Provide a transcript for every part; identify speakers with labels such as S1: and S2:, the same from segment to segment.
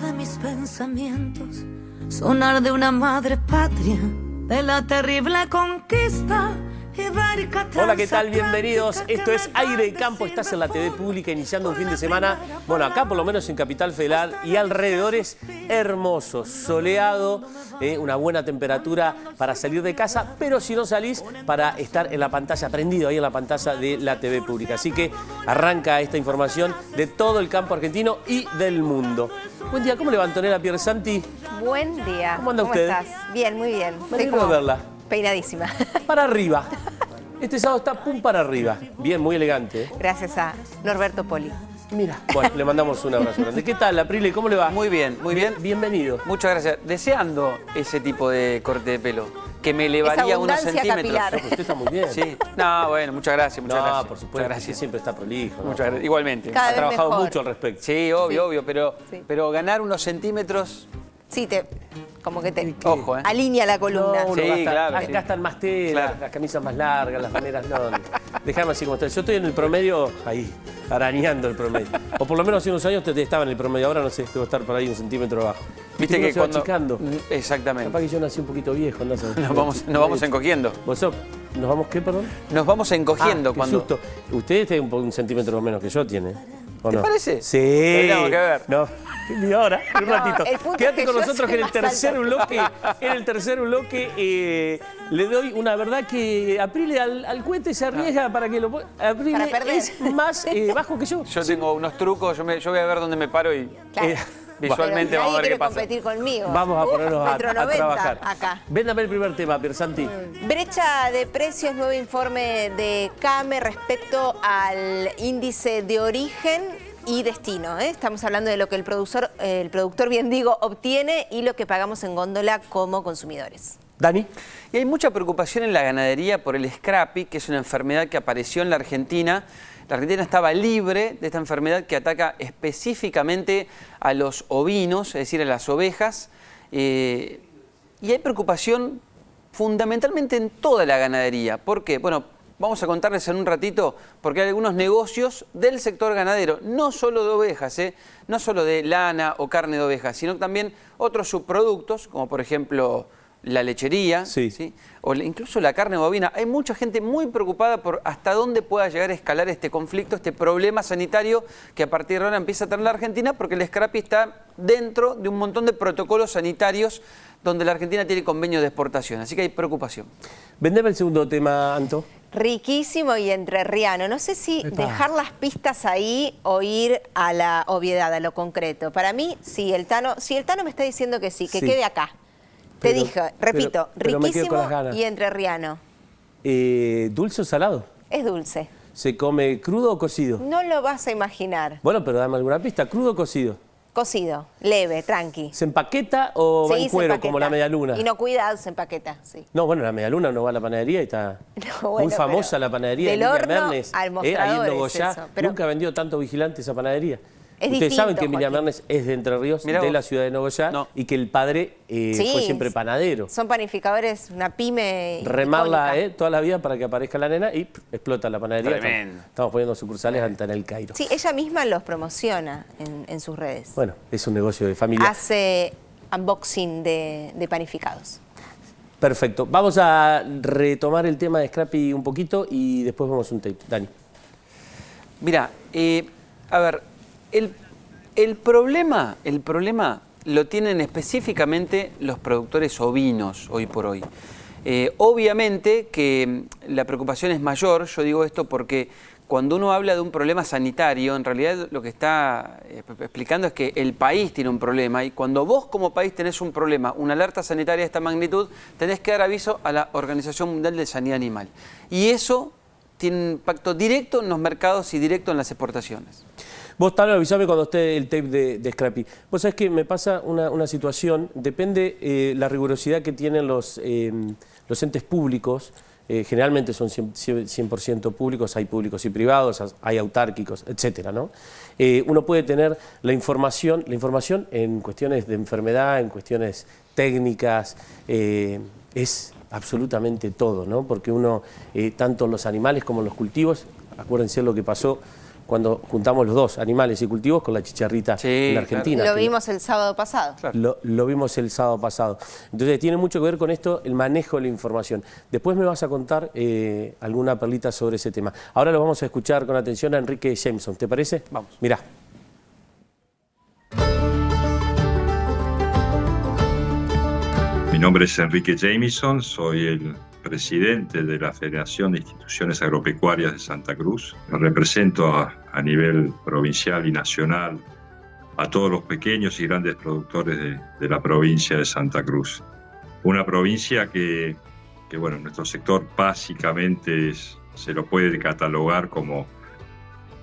S1: De mis pensamientos, sonar de una madre patria, de la terrible conquista ibérica.
S2: Hola, ¿qué tal? Bienvenidos. Esto es Aire de Campo. Estás en la TV pública iniciando un fin de semana. Bueno, acá por lo menos en Capital Federal y alrededores hermoso, soleado, una buena temperatura para salir de casa, pero si no salís, para estar en la pantalla, prendido ahí en la pantalla de la TV pública. Así que arranca esta información de todo el campo argentino y del mundo. Buen día, ¿cómo le va Antonella Piersanti?
S3: Buen día.
S2: ¿Cómo anda usted?
S3: ¿Cómo estás? Bien, muy bien.
S2: Me alegro de verla.
S3: Peinadísima.
S2: Para arriba. Este sábado está pum para arriba. Bien, muy elegante, ¿eh?
S3: Gracias a Norberto Poli.
S2: Mira, bueno, le mandamos un abrazo grande. ¿Qué tal, Aprile? ¿Cómo le va?
S4: Muy bien, muy bien.
S2: Bienvenido.
S4: Muchas gracias. Deseando ese tipo de corte de pelo, que me elevaría unos centímetros.
S3: Capilar.
S2: No, usted está muy bien.
S4: Sí. No, bueno, muchas gracias, muchas gracias.
S2: Por supuesto,
S4: gracias.
S2: siempre está prolijo, ¿no?
S4: Muchas gracias. Igualmente.
S3: Cada
S2: Ha
S3: vez
S2: trabajado
S3: mejor.
S2: mucho al respecto.
S4: Sí, obvio,
S3: Sí.
S4: obvio,
S3: Sí.
S4: pero ganar unos centímetros,
S3: Sí, como que te
S4: ojo, ¿eh?
S3: alinea la columna.
S2: No, uno
S4: Sí, claro, sí.
S2: gastan más tela,
S4: Claro.
S2: las camisas más largas, las maneras no. Déjame así como está. Yo estoy en el promedio ahí, arañando el promedio. O por lo menos hace unos años te estaba en el promedio, ahora no sé, debo estar por ahí un centímetro abajo.
S4: Viste
S2: uno
S4: que
S2: se va
S4: cuando...
S2: achicando.
S4: Exactamente.
S2: Capaz que yo nací un poquito viejo, andás a ver.
S4: Nos vamos encogiendo.
S2: ¿Vos sos? ¿Nos vamos qué, perdón?
S4: Nos vamos encogiendo
S2: Qué
S4: cuando...
S2: susto. Usted tiene un centímetro menos que yo, tiene. ¿O
S4: ¿Te
S2: no?
S4: parece?
S2: Sí.
S4: Tendríamos que ver.
S2: No. Y ahora, un
S3: No,
S2: ratito.
S3: el punto
S2: Quédate
S3: es que
S2: con
S3: yo
S2: nosotros
S3: soy
S2: que en el
S3: más
S2: tercer
S3: alta.
S2: bloque, le doy una verdad que Aprile al cohete se arriesga para que lo pueda. Aprile
S3: Para perder.
S2: es más bajo que yo.
S4: Yo tengo unos trucos, yo voy a ver dónde me paro y
S3: Claro.
S4: visualmente
S3: Pero
S4: vamos a ver
S3: nadie
S4: qué
S3: quiere
S4: pasa.
S3: competir conmigo.
S2: Vamos a ponernos
S3: Metro
S2: a
S3: 90
S2: trabajar.
S3: acá.
S2: Véndame el primer tema, Piersanti.
S3: Brecha de precios, nuevo informe de CAME respecto al índice de origen y destino, ¿eh? Estamos hablando de lo que el productor, bien digo, obtiene y lo que pagamos en góndola como consumidores.
S2: Dani.
S4: Y hay mucha preocupación en la ganadería por el scrappy, que es una enfermedad que apareció en la Argentina. La Argentina estaba libre de esta enfermedad que ataca específicamente a los ovinos, es decir, a las ovejas. Y hay preocupación fundamentalmente en toda la ganadería. ¿Por qué? Bueno, vamos a contarles en un ratito porque hay algunos negocios del sector ganadero, no solo de ovejas, no solo de lana o carne de ovejas, sino también otros subproductos, como por ejemplo la lechería,
S2: Sí.
S4: O incluso la carne bovina. Hay mucha gente muy preocupada por hasta dónde pueda llegar a escalar este conflicto, este problema sanitario que a partir de ahora empieza a tener la Argentina, porque el scrappy está dentro de un montón de protocolos sanitarios donde la Argentina tiene convenios de exportación. Así que hay preocupación.
S2: Vendeme el segundo tema, Anto.
S3: Riquísimo y entrerriano. No sé si
S2: Epa.
S3: dejar las pistas ahí o ir a la obviedad, a lo concreto. Para mí, si el Tano me está diciendo que sí, que
S2: Sí.
S3: quede acá. Te
S2: Pero-
S3: dije, repito,
S2: pero me quedo con
S3: riquísimo
S2: las ganas.
S3: y entrerriano.
S2: ¿Dulce o salado?
S3: Es dulce.
S2: ¿Se come crudo o cocido?
S3: No lo vas a imaginar.
S2: Bueno, pero dame alguna pista. ¿Crudo o cocido?
S3: Cocido, leve, tranqui.
S2: ¿Se empaqueta o va en
S3: se
S2: cuero
S3: empaqueta.
S2: como la medialuna?
S3: Inocuidad se empaqueta, sí.
S2: No, bueno, la medialuna no va a la panadería y está
S3: No, bueno,
S2: muy famosa
S3: pero
S2: la panadería
S3: del
S2: de Emilia
S3: horno
S2: Mernes.
S3: al
S2: Ahí
S3: mostrador
S2: en
S3: es
S2: Nogoyá.
S3: eso, pero-
S2: Nunca vendió tanto vigilante esa panadería.
S3: Es
S2: Ustedes saben
S3: distinto,
S2: que Emilia
S3: Joaquín.
S2: Mernes es de Entre Ríos,
S4: Mirá
S2: de
S4: vos.
S2: la ciudad de Nogoyá,
S4: No.
S2: y que el padre
S3: Sí,
S2: fue siempre panadero.
S3: Son panificadores, una pyme
S2: Remarla
S3: icónica.
S2: toda la vida para que aparezca la nena y explota la panadería.
S4: Tremendo.
S2: Estamos poniendo sucursales ante en el Cairo.
S3: Sí, ella misma los promociona en sus redes.
S2: Bueno, es un negocio de familia.
S3: Hace unboxing de panificados.
S2: Perfecto. Vamos a retomar el tema de Scrappy un poquito y después vamos a un tape. Dani.
S4: Mira, a ver, el problema lo tienen específicamente los productores ovinos hoy por hoy. Obviamente que la preocupación es mayor, yo digo esto porque cuando uno habla de un problema sanitario, en realidad lo que está explicando es que el país tiene un problema y cuando vos como país tenés un problema, una alerta sanitaria de esta magnitud, tenés que dar aviso a la Organización Mundial de Sanidad Animal. Y eso tiene un impacto directo en los mercados y directo en las exportaciones.
S2: Vos, Tano, avisame cuando esté el tape de Scrappy. Vos sabés que me pasa una situación, depende la rigurosidad que tienen los entes públicos, generalmente son 100% públicos, hay públicos y privados, hay autárquicos, etcétera, ¿no? Uno puede tener la información en cuestiones de enfermedad, en cuestiones técnicas, es absolutamente todo, ¿no? Porque uno, tanto los animales como los cultivos, acuérdense lo que pasó cuando juntamos los dos, animales y cultivos, con la chicharrita
S4: Sí,
S2: en la Argentina.
S3: Lo vimos el sábado pasado.
S2: Lo vimos el sábado pasado. Entonces tiene mucho que ver con esto, el manejo de la información. Después me vas a contar alguna perlita sobre ese tema. Ahora lo vamos a escuchar con atención a Enrique Jameson. ¿Te parece?
S4: Vamos.
S2: Mirá.
S5: Mi nombre es Enrique Jameson, soy el presidente de la Federación de Instituciones Agropecuarias de Santa Cruz. Represento a nivel provincial y nacional a todos los pequeños y grandes productores de la provincia de Santa Cruz. Una provincia que bueno, nuestro sector básicamente se lo puede catalogar como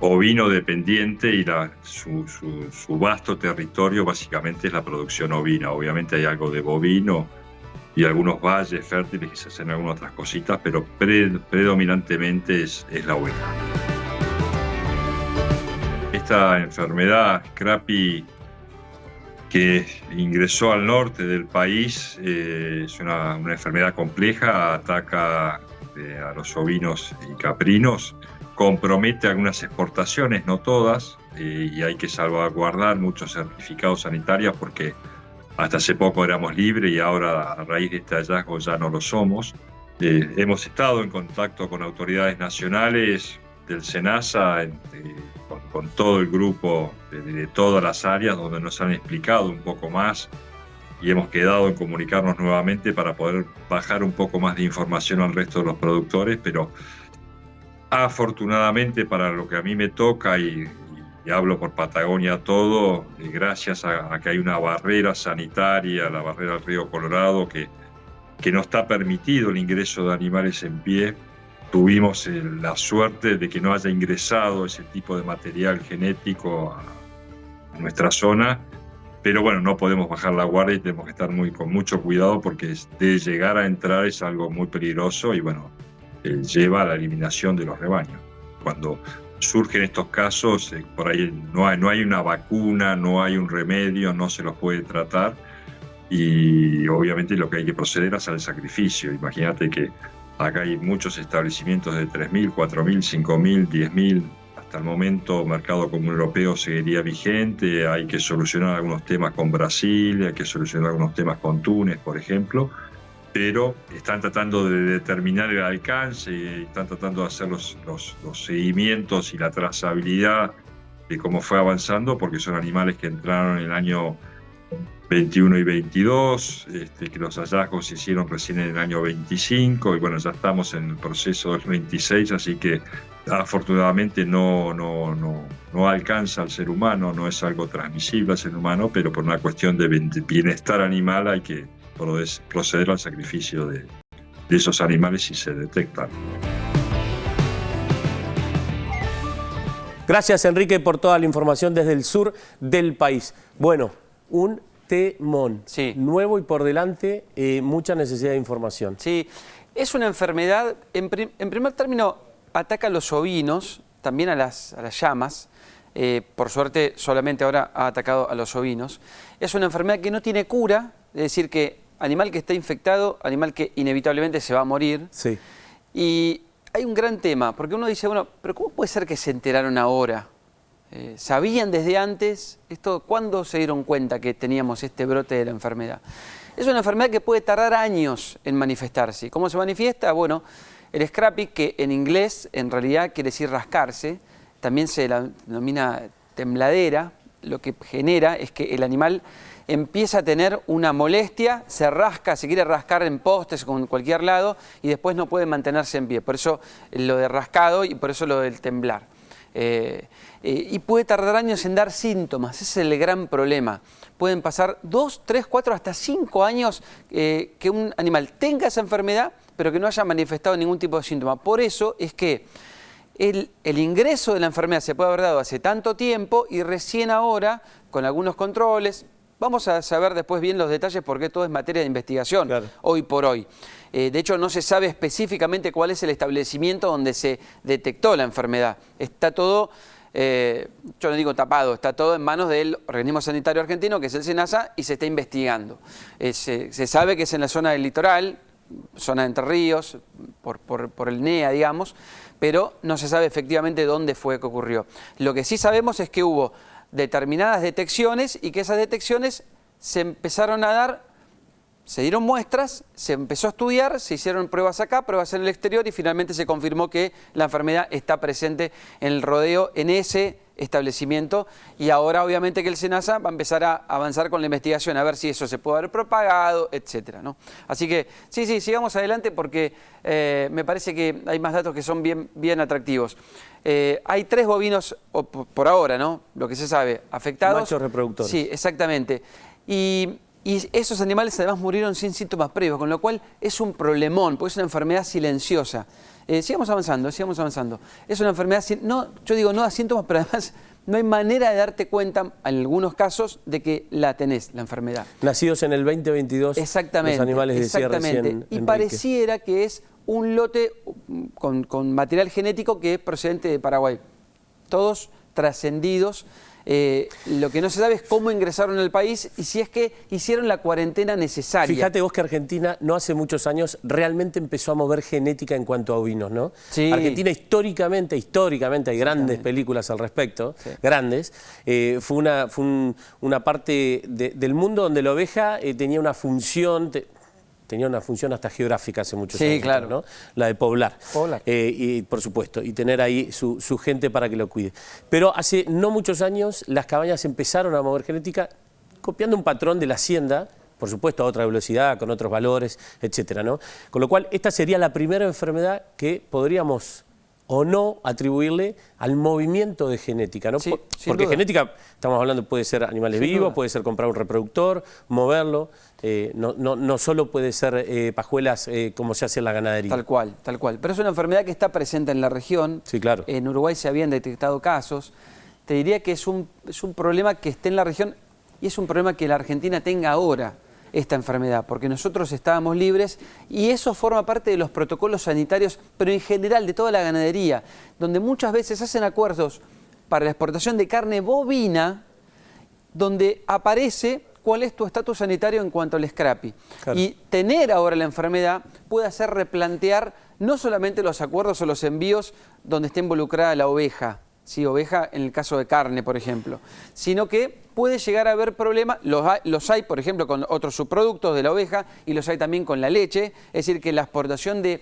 S5: ovino dependiente y su vasto territorio básicamente es la producción ovina. Obviamente hay algo de bovino y algunos valles fértiles que se hacen algunas otras cositas, pero predominantemente es la ovina. Esta enfermedad Scrappy que ingresó al norte del país es una enfermedad compleja, ataca a los ovinos y caprinos, compromete algunas exportaciones, no todas, y hay que salvaguardar muchos certificados sanitarios porque hasta hace poco éramos libres y ahora a raíz de este hallazgo ya no lo somos. Hemos estado en contacto con autoridades nacionales del SENASA, con todo el grupo de todas las áreas donde nos han explicado un poco más y hemos quedado en comunicarnos nuevamente para poder bajar un poco más de información al resto de los productores, pero afortunadamente para lo que a mí me toca y hablo por Patagonia todo, gracias a que hay una barrera sanitaria, la barrera del río Colorado, que no está permitido el ingreso de animales en pie. Tuvimos la suerte de que no haya ingresado ese tipo de material genético a nuestra zona, pero bueno, no podemos bajar la guardia y tenemos que estar con mucho cuidado porque de llegar a entrar es algo muy peligroso y bueno, lleva a la eliminación de los rebaños. Cuando surgen estos casos, por ahí no hay una vacuna, no hay un remedio, no se los puede tratar y obviamente lo que hay que proceder es al sacrificio. Imagínate que acá hay muchos establecimientos de 3.000, 4.000, 5.000, 10.000. Hasta el momento mercado común europeo seguiría vigente, hay que solucionar algunos temas con Brasil, hay que solucionar algunos temas con Túnez, por ejemplo, pero están tratando de determinar el alcance, están tratando de hacer los seguimientos y la trazabilidad de cómo fue avanzando, porque son animales que entraron en el año 21 y 22, que los hallazgos se hicieron recién en el año 25, y bueno, ya estamos en el proceso del 26, así que afortunadamente no alcanza al ser humano, no es algo transmisible al ser humano, pero por una cuestión de bienestar animal hay que proceder al sacrificio de esos animales si se detectan.
S2: Gracias, Enrique, por toda la información desde el sur del país. Bueno, un temón nuevo y por delante mucha necesidad de información.
S4: Sí, es una enfermedad, en primer término, ataca a los ovinos, también a las llamas. Por suerte, solamente ahora ha atacado a los ovinos. Es una enfermedad que no tiene cura, es decir, que animal que está infectado, animal que inevitablemente se va a morir.
S2: Sí.
S4: Y hay un gran tema, porque uno dice, bueno, pero ¿cómo puede ser que se enteraron ahora? ¿Sabían desde antes esto? ¿Cuándo se dieron cuenta que teníamos este brote de la enfermedad? Es una enfermedad que puede tardar años en manifestarse. ¿Cómo se manifiesta? Bueno, el Scrappy, que en inglés en realidad quiere decir rascarse, también se la denomina tembladera, lo que genera es que el animal empieza a tener una molestia, se rasca, se quiere rascar en postes o en cualquier lado y después no puede mantenerse en pie. Por eso lo de rascado y por eso lo del temblar. Y puede tardar años en dar síntomas, ese es el gran problema. Pueden pasar 2, 3, 4, hasta 5 años que un animal tenga esa enfermedad, pero que no haya manifestado ningún tipo de síntoma. Por eso es que el ingreso de la enfermedad se puede haber dado hace tanto tiempo y recién ahora, con algunos controles, vamos a saber después bien los detalles porque todo es materia de investigación, claro, hoy por hoy. De hecho, no se sabe específicamente cuál es el establecimiento donde se detectó la enfermedad. Está todo, yo no digo tapado, está todo en manos del Organismo Sanitario Argentino, que es el SENASA, y se está investigando. Se sabe que es en la zona del litoral, zona de Entre Ríos, por el NEA, digamos, pero no se sabe efectivamente dónde fue que ocurrió. Lo que sí sabemos es que hubo determinadas detecciones y que esas detecciones se empezaron a dar. Se dieron muestras, se empezó a estudiar, se hicieron pruebas acá, pruebas en el exterior y finalmente se confirmó que la enfermedad está presente en el rodeo, en ese establecimiento, y ahora obviamente que el SENASA va a empezar a avanzar con la investigación, a ver si eso se puede haber propagado, etcétera, ¿no? Así que sí, sigamos adelante porque me parece que hay más datos que son bien atractivos. Hay 3 bovinos, por ahora, ¿no? Lo que se sabe, afectados.
S2: Machos reproductores.
S4: Sí, exactamente. Y esos animales además murieron sin síntomas previos, con lo cual es un problemón, porque es una enfermedad silenciosa. Sigamos avanzando, sigamos avanzando. Es una enfermedad, yo digo no da síntomas, pero además no hay manera de darte cuenta, en algunos casos, de que la tenés, la enfermedad.
S2: Nacidos en el 2022,
S4: exactamente,
S2: los animales decía recién
S4: y
S2: Enrique.
S4: pareciera que es un lote con material genético que es procedente de Paraguay. Todos trascendidos. Lo que no se sabe es cómo ingresaron al país y si es que hicieron la cuarentena necesaria.
S2: Fíjate vos que Argentina no hace muchos años realmente empezó a mover genética en cuanto a ovinos, ¿no?
S4: Sí.
S2: Argentina históricamente hay grandes películas al respecto, grandes. Fue una parte del mundo donde la oveja tenía una función... Tenía una función hasta geográfica hace muchos años,
S4: claro,
S2: ¿no? La de poblar.
S4: Poblar.
S2: Y por supuesto, y tener ahí su gente para que lo cuide. Pero hace no muchos años las cabañas empezaron a mover genética copiando un patrón de la hacienda, por supuesto a otra velocidad, con otros valores, etcétera, ¿no? Con lo cual, esta sería la primera enfermedad que podríamos o no atribuirle al movimiento de genética, ¿no?
S4: Sí,
S2: Porque
S4: duda.
S2: genética, estamos hablando, puede ser animales
S4: Sin
S2: vivos,
S4: duda.
S2: puede ser comprar un reproductor, moverlo, no solo puede ser pajuelas como se hace en la ganadería.
S4: Tal cual, tal cual. Pero es una enfermedad que está presente en la región.
S2: Sí, claro.
S4: En Uruguay se habían detectado casos. Te diría que es un problema que esté en la región y es un problema que la Argentina tenga ahora esta enfermedad, porque nosotros estábamos libres y eso forma parte de los protocolos sanitarios, pero en general de toda la ganadería, donde muchas veces hacen acuerdos para la exportación de carne bovina, donde aparece cuál es tu estatus sanitario en cuanto al scrappy.
S2: Claro.
S4: Y tener ahora la enfermedad puede hacer replantear no solamente los acuerdos o los envíos donde esté involucrada la oveja, ¿sí? Oveja en el caso de carne, por ejemplo, sino que puede llegar a haber problemas, los hay, por ejemplo, con otros subproductos de la oveja y los hay también con la leche, es decir, que la exportación de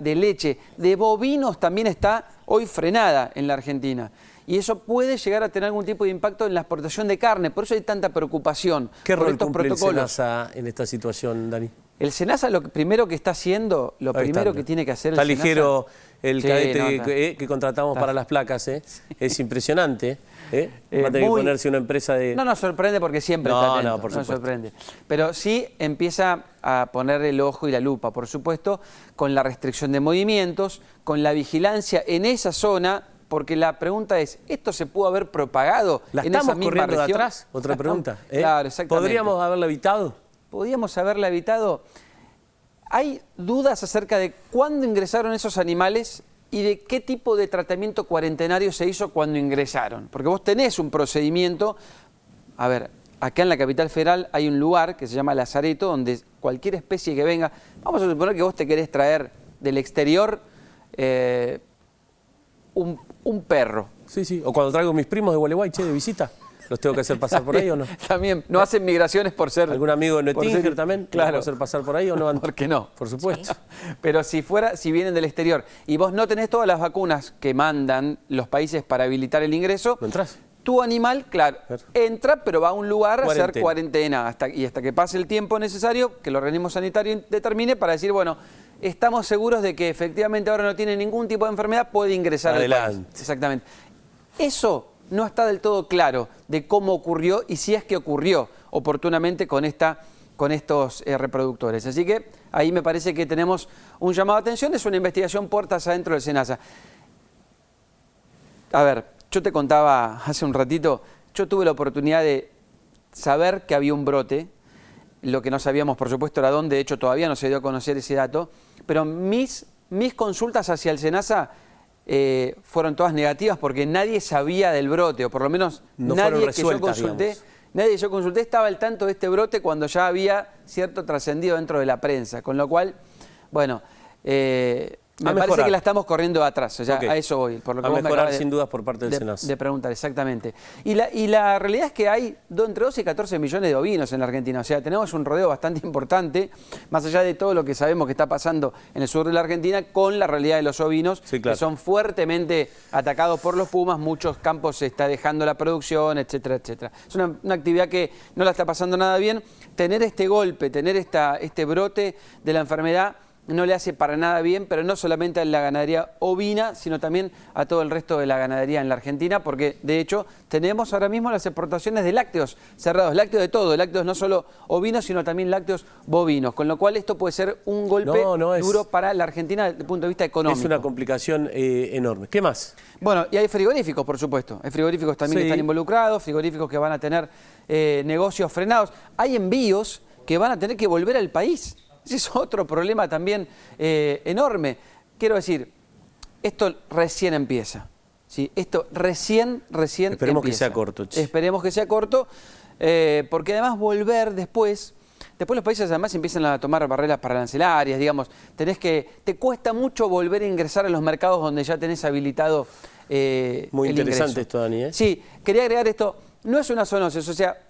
S4: leche de bovinos también está hoy frenada en la Argentina. Y eso puede llegar a tener algún tipo de impacto en la exportación de carne, por eso hay tanta preocupación
S2: ¿Qué
S4: por
S2: rol
S4: estos
S2: cumple el
S4: protocolos.
S2: SENASA en esta situación, Dani?
S4: El SENASA lo primero que está haciendo, lo
S2: Ahí
S4: primero
S2: está.
S4: que tiene que hacer
S2: Está
S4: el SENASA...
S2: ligero el
S4: Sí,
S2: cadete
S4: no,
S2: que contratamos para las placas, es impresionante. Va a tener que
S4: muy-
S2: ponerse una empresa de...
S4: No nos sorprende porque siempre
S2: No,
S4: está atento,
S2: no, por
S4: nos
S2: supuesto.
S4: sorprende. Pero sí empieza a poner el ojo y la lupa, por supuesto, con la restricción de movimientos, con la vigilancia en esa zona, porque la pregunta es, ¿esto se pudo haber propagado
S2: ¿La
S4: en esa
S2: estamos
S4: misma
S2: corriendo de
S4: región?
S2: atrás? Otra pregunta.
S4: Claro, exactamente.
S2: ¿Podríamos haberla evitado?
S4: ¿Podríamos haberla evitado? Hay dudas acerca de cuándo ingresaron esos animales y de qué tipo de tratamiento cuarentenario se hizo cuando ingresaron. Porque vos tenés un procedimiento, a ver, acá en la capital federal hay un lugar que se llama Lazareto, donde cualquier especie que venga, vamos a suponer que vos te querés traer del exterior un perro.
S2: Sí, sí. O cuando traigo mis primos de Gualeguay, de visita, ¿los tengo que hacer pasar por ahí o no?
S4: También, no hacen migraciones por ser...
S2: ¿Algún amigo de
S4: por
S2: Nettinger
S4: ser-
S2: también? ¿Lo
S4: Claro.
S2: puedo hacer pasar por ahí o no?
S4: ¿Por qué no?
S2: Por supuesto.
S4: Pero si vienen del exterior y vos no tenés todas las vacunas que mandan los países para habilitar el ingreso,
S2: ¿No entras?
S4: tu animal, claro,
S2: Claro.
S4: entra, pero va a un lugar a hacer
S2: Cuarentena.
S4: cuarentena hasta que pase el tiempo necesario que el organismo sanitario determine para decir, bueno, estamos seguros de que efectivamente ahora no tiene ningún tipo de enfermedad, puede ingresar al
S2: Adelante.
S4: país. Exactamente. Eso no está del todo claro de cómo ocurrió y si es que ocurrió oportunamente con estos reproductores. Así que ahí me parece que tenemos un llamado de atención, es una investigación puertas adentro del SENASA. A ver, yo te contaba hace un ratito, yo tuve la oportunidad de saber que había un brote, lo que no sabíamos por supuesto era dónde, de hecho todavía no se dio a conocer ese dato, pero mis consultas hacia el SENASA fueron todas negativas porque nadie sabía del brote, o por lo menos
S2: No fueron
S4: nadie que yo
S2: resueltas,
S4: consulté,
S2: digamos.
S4: nadie que yo consulté estaba al tanto de este brote cuando ya había cierto trascendido dentro de la prensa, con lo cual Bueno, me
S2: mejorar.
S4: parece que la estamos corriendo atrás, o sea,
S2: Ok.
S4: a eso voy. Por lo que
S2: A
S4: vos me
S2: mejorar
S4: acabas
S2: sin dudas por parte del SENASA.
S4: de preguntar, exactamente. Y la realidad es que hay entre 12 y 14 millones de ovinos en la Argentina, o sea, tenemos un rodeo bastante importante, más allá de todo lo que sabemos que está pasando en el sur de la Argentina, con la realidad de los ovinos,
S2: Sí, claro.
S4: que son fuertemente atacados por los pumas, muchos campos se está dejando la producción, etcétera, etcétera. Es una actividad que no la está pasando nada bien. Tener este golpe, tener este brote de la enfermedad, no le hace para nada bien, pero no solamente a la ganadería ovina, sino también a todo el resto de la ganadería en la Argentina, porque de hecho tenemos ahora mismo las exportaciones de lácteos cerrados, lácteos de todo, lácteos no solo ovinos, sino también lácteos bovinos, con lo cual esto puede ser un golpe duro para la Argentina desde el punto de vista económico.
S2: Es una complicación enorme. ¿Qué más?
S4: Bueno, y hay frigoríficos, por supuesto. Hay frigoríficos también que están involucrados, frigoríficos que van a tener negocios frenados. Hay envíos que van a tener que volver al país. Ese es otro problema también enorme. Quiero decir, esto recién empieza. ¿Sí? Esto recién
S2: Esperemos
S4: empieza.
S2: que sea corto.
S4: Esperemos que sea corto, porque además volver después los países además empiezan a tomar barreras arancelarias, digamos. Te cuesta mucho volver a ingresar a los mercados donde ya tenés habilitado
S2: Muy
S4: el
S2: interesante
S4: ingreso.
S2: esto, Dani, ¿eh?
S4: Sí, quería agregar esto. No es una zoonosis, o sea,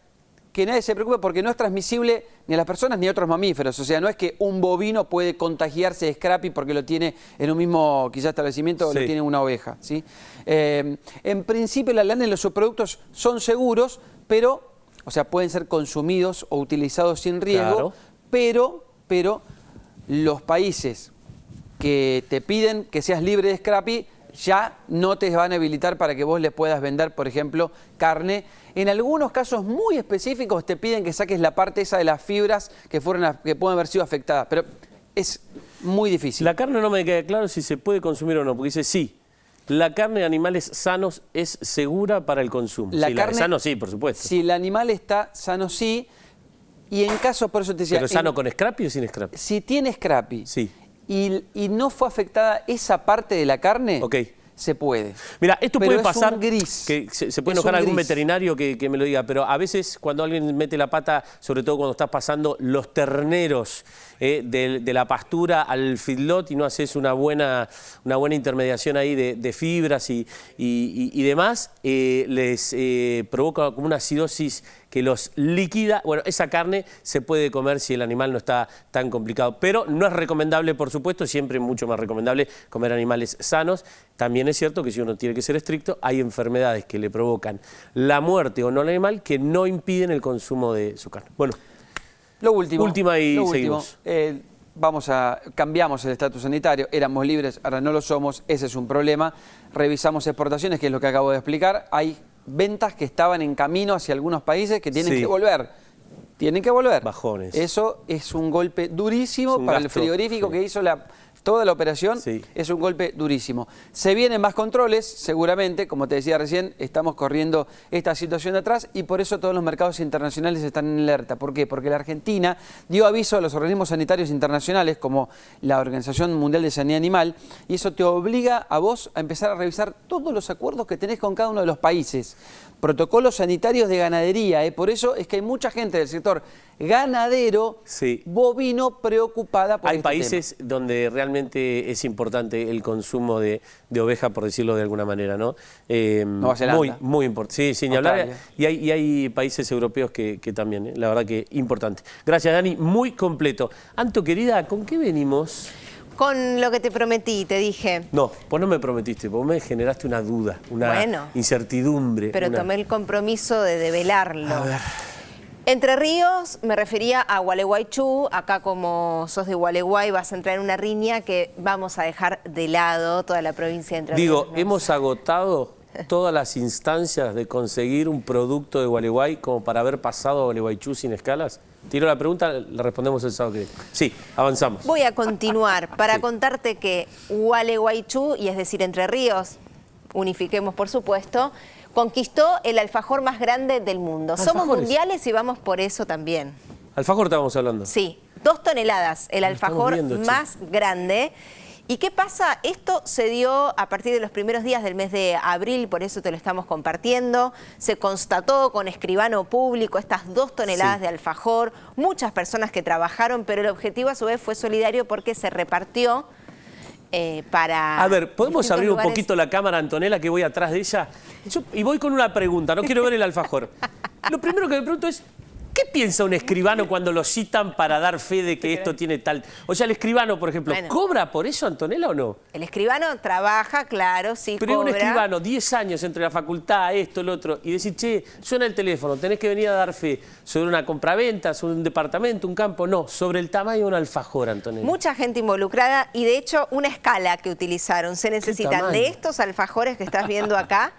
S4: que nadie se preocupe porque no es transmisible ni a las personas ni a otros mamíferos. O sea, no es que un bovino puede contagiarse de Scrappy porque lo tiene en un mismo quizás establecimiento o lo tiene una oveja, ¿sí? En principio la lana y los subproductos son seguros, pero, o sea, pueden ser consumidos o utilizados sin riesgo,
S2: Claro.
S4: pero los países que te piden que seas libre de Scrappy ya no te van a habilitar para que vos les puedas vender, por ejemplo, carne. En algunos casos muy específicos te piden que saques la parte esa de las fibras que pueden haber sido afectadas, pero es muy difícil.
S2: La carne no me queda claro si se puede consumir o no, porque dice sí. La carne de animales sanos es segura para el consumo.
S4: La
S2: sí,
S4: carne,
S2: de sano sí, por supuesto.
S4: Si el animal está sano, sí. Y en caso, por eso te decía...
S2: ¿Pero sano con Scrappy o sin Scrappy?
S4: Si tiene Scrappy
S2: Sí.
S4: y no fue afectada esa parte de la carne,
S2: Ok.
S4: se puede.
S2: Mira, esto
S4: Pero
S2: puede
S4: es
S2: pasar,
S4: un gris.
S2: que se puede
S4: Es
S2: enojar
S4: un
S2: algún
S4: gris.
S2: veterinario que me lo diga, pero a veces cuando alguien mete la pata, sobre todo cuando estás pasando los terneros de la pastura al feedlot y no haces una buena intermediación ahí de fibras y demás, les provoca como una acidosis que los liquida. Bueno, esa carne se puede comer si el animal no está tan complicado, pero no es recomendable, por supuesto, siempre mucho más recomendable comer animales sanos. También es cierto que si uno tiene que ser estricto, hay enfermedades que le provocan la muerte o no al animal que no impiden el consumo de su carne. Bueno,
S4: Lo último.
S2: última y
S4: lo último,
S2: seguimos.
S4: Cambiamos el estatus sanitario, éramos libres, ahora no lo somos, ese es un problema. Revisamos exportaciones, que es lo que acabo de explicar. Hay ventas que estaban en camino hacia algunos países que tienen que volver. Tienen que volver.
S2: Bajones.
S4: Eso es un golpe durísimo
S2: Es un
S4: para el
S2: gasto,
S4: frigorífico que hizo toda la operación.
S2: Sí.
S4: Es un golpe durísimo. Se vienen más controles, seguramente, como te decía recién, estamos corriendo esta situación de atrás y por eso todos los mercados internacionales están en alerta. ¿Por qué? Porque la Argentina dio aviso a los organismos sanitarios internacionales, como la Organización Mundial de Sanidad Animal, y eso te obliga a vos a empezar a revisar todos los acuerdos que tenés con cada uno de los países. Protocolos sanitarios de ganadería, por eso es que hay mucha gente del sector ganadero, bovino, preocupada por
S2: Hay
S4: este
S2: países donde realmente es importante el consumo de oveja, por decirlo de alguna manera, ¿no?
S4: Nueva Zelanda.
S2: Muy importante. Sí, ni hablar. Y hay países europeos que también, la verdad que importante. Gracias, Dani. Muy completo. Anto, querida, ¿con qué venimos?
S3: Con lo que te prometí, te dije.
S2: No, vos no me prometiste, vos me generaste una duda, una incertidumbre.
S3: Pero tomé el compromiso de develarlo.
S2: A ver.
S3: Entre Ríos me refería a Gualeguaychú. Acá, como sos de Gualeguay, vas a entrar en una riña que vamos a dejar de lado toda la provincia de Entre Ríos.
S2: Digo,
S3: ¿no?
S2: hemos agotado todas las instancias de conseguir un producto de Gualeguay como para haber pasado a Gualeguaychú sin escalas. Tiro la pregunta, la respondemos el sábado que viene. Sí, avanzamos.
S3: Voy a continuar para contarte que Gualeguaychú, y es decir, Entre Ríos, unifiquemos por supuesto, conquistó el alfajor más grande del mundo.
S2: ¿Alfajores?
S3: Somos mundiales y vamos por eso también.
S2: Alfajor estábamos hablando.
S3: Sí, 2 toneladas, el alfajor
S2: viendo, che.
S3: más grande. ¿Y qué pasa? Esto se dio a partir de los primeros días del mes de abril, por eso te lo estamos compartiendo. Se constató con escribano público estas 2 toneladas de alfajor, muchas personas que trabajaron, pero el objetivo a su vez fue solidario porque se repartió para...
S2: A ver, ¿podemos abrir
S3: lugares?
S2: un poquito la cámara, Antonella, que voy atrás de ella? Y voy con una pregunta, no quiero ver el alfajor. Lo primero que me pregunto es, ¿qué piensa un escribano cuando lo citan para dar fe de que esto tiene tal...? O sea, el escribano, por ejemplo,
S3: Bueno.
S2: ¿cobra por eso, Antonella, o no?
S3: El escribano trabaja, claro, sí,
S2: Pero
S3: cobra.
S2: un escribano, 10 años entre la facultad, esto, el otro, y decir, che, suena el teléfono, tenés que venir a dar fe sobre una compraventa, sobre un departamento, un campo. No, sobre el tamaño de un alfajor, Antonella.
S3: Mucha gente involucrada y de hecho una escala que utilizaron. Se necesitan
S2: tamaño?
S3: de estos alfajores que estás viendo acá,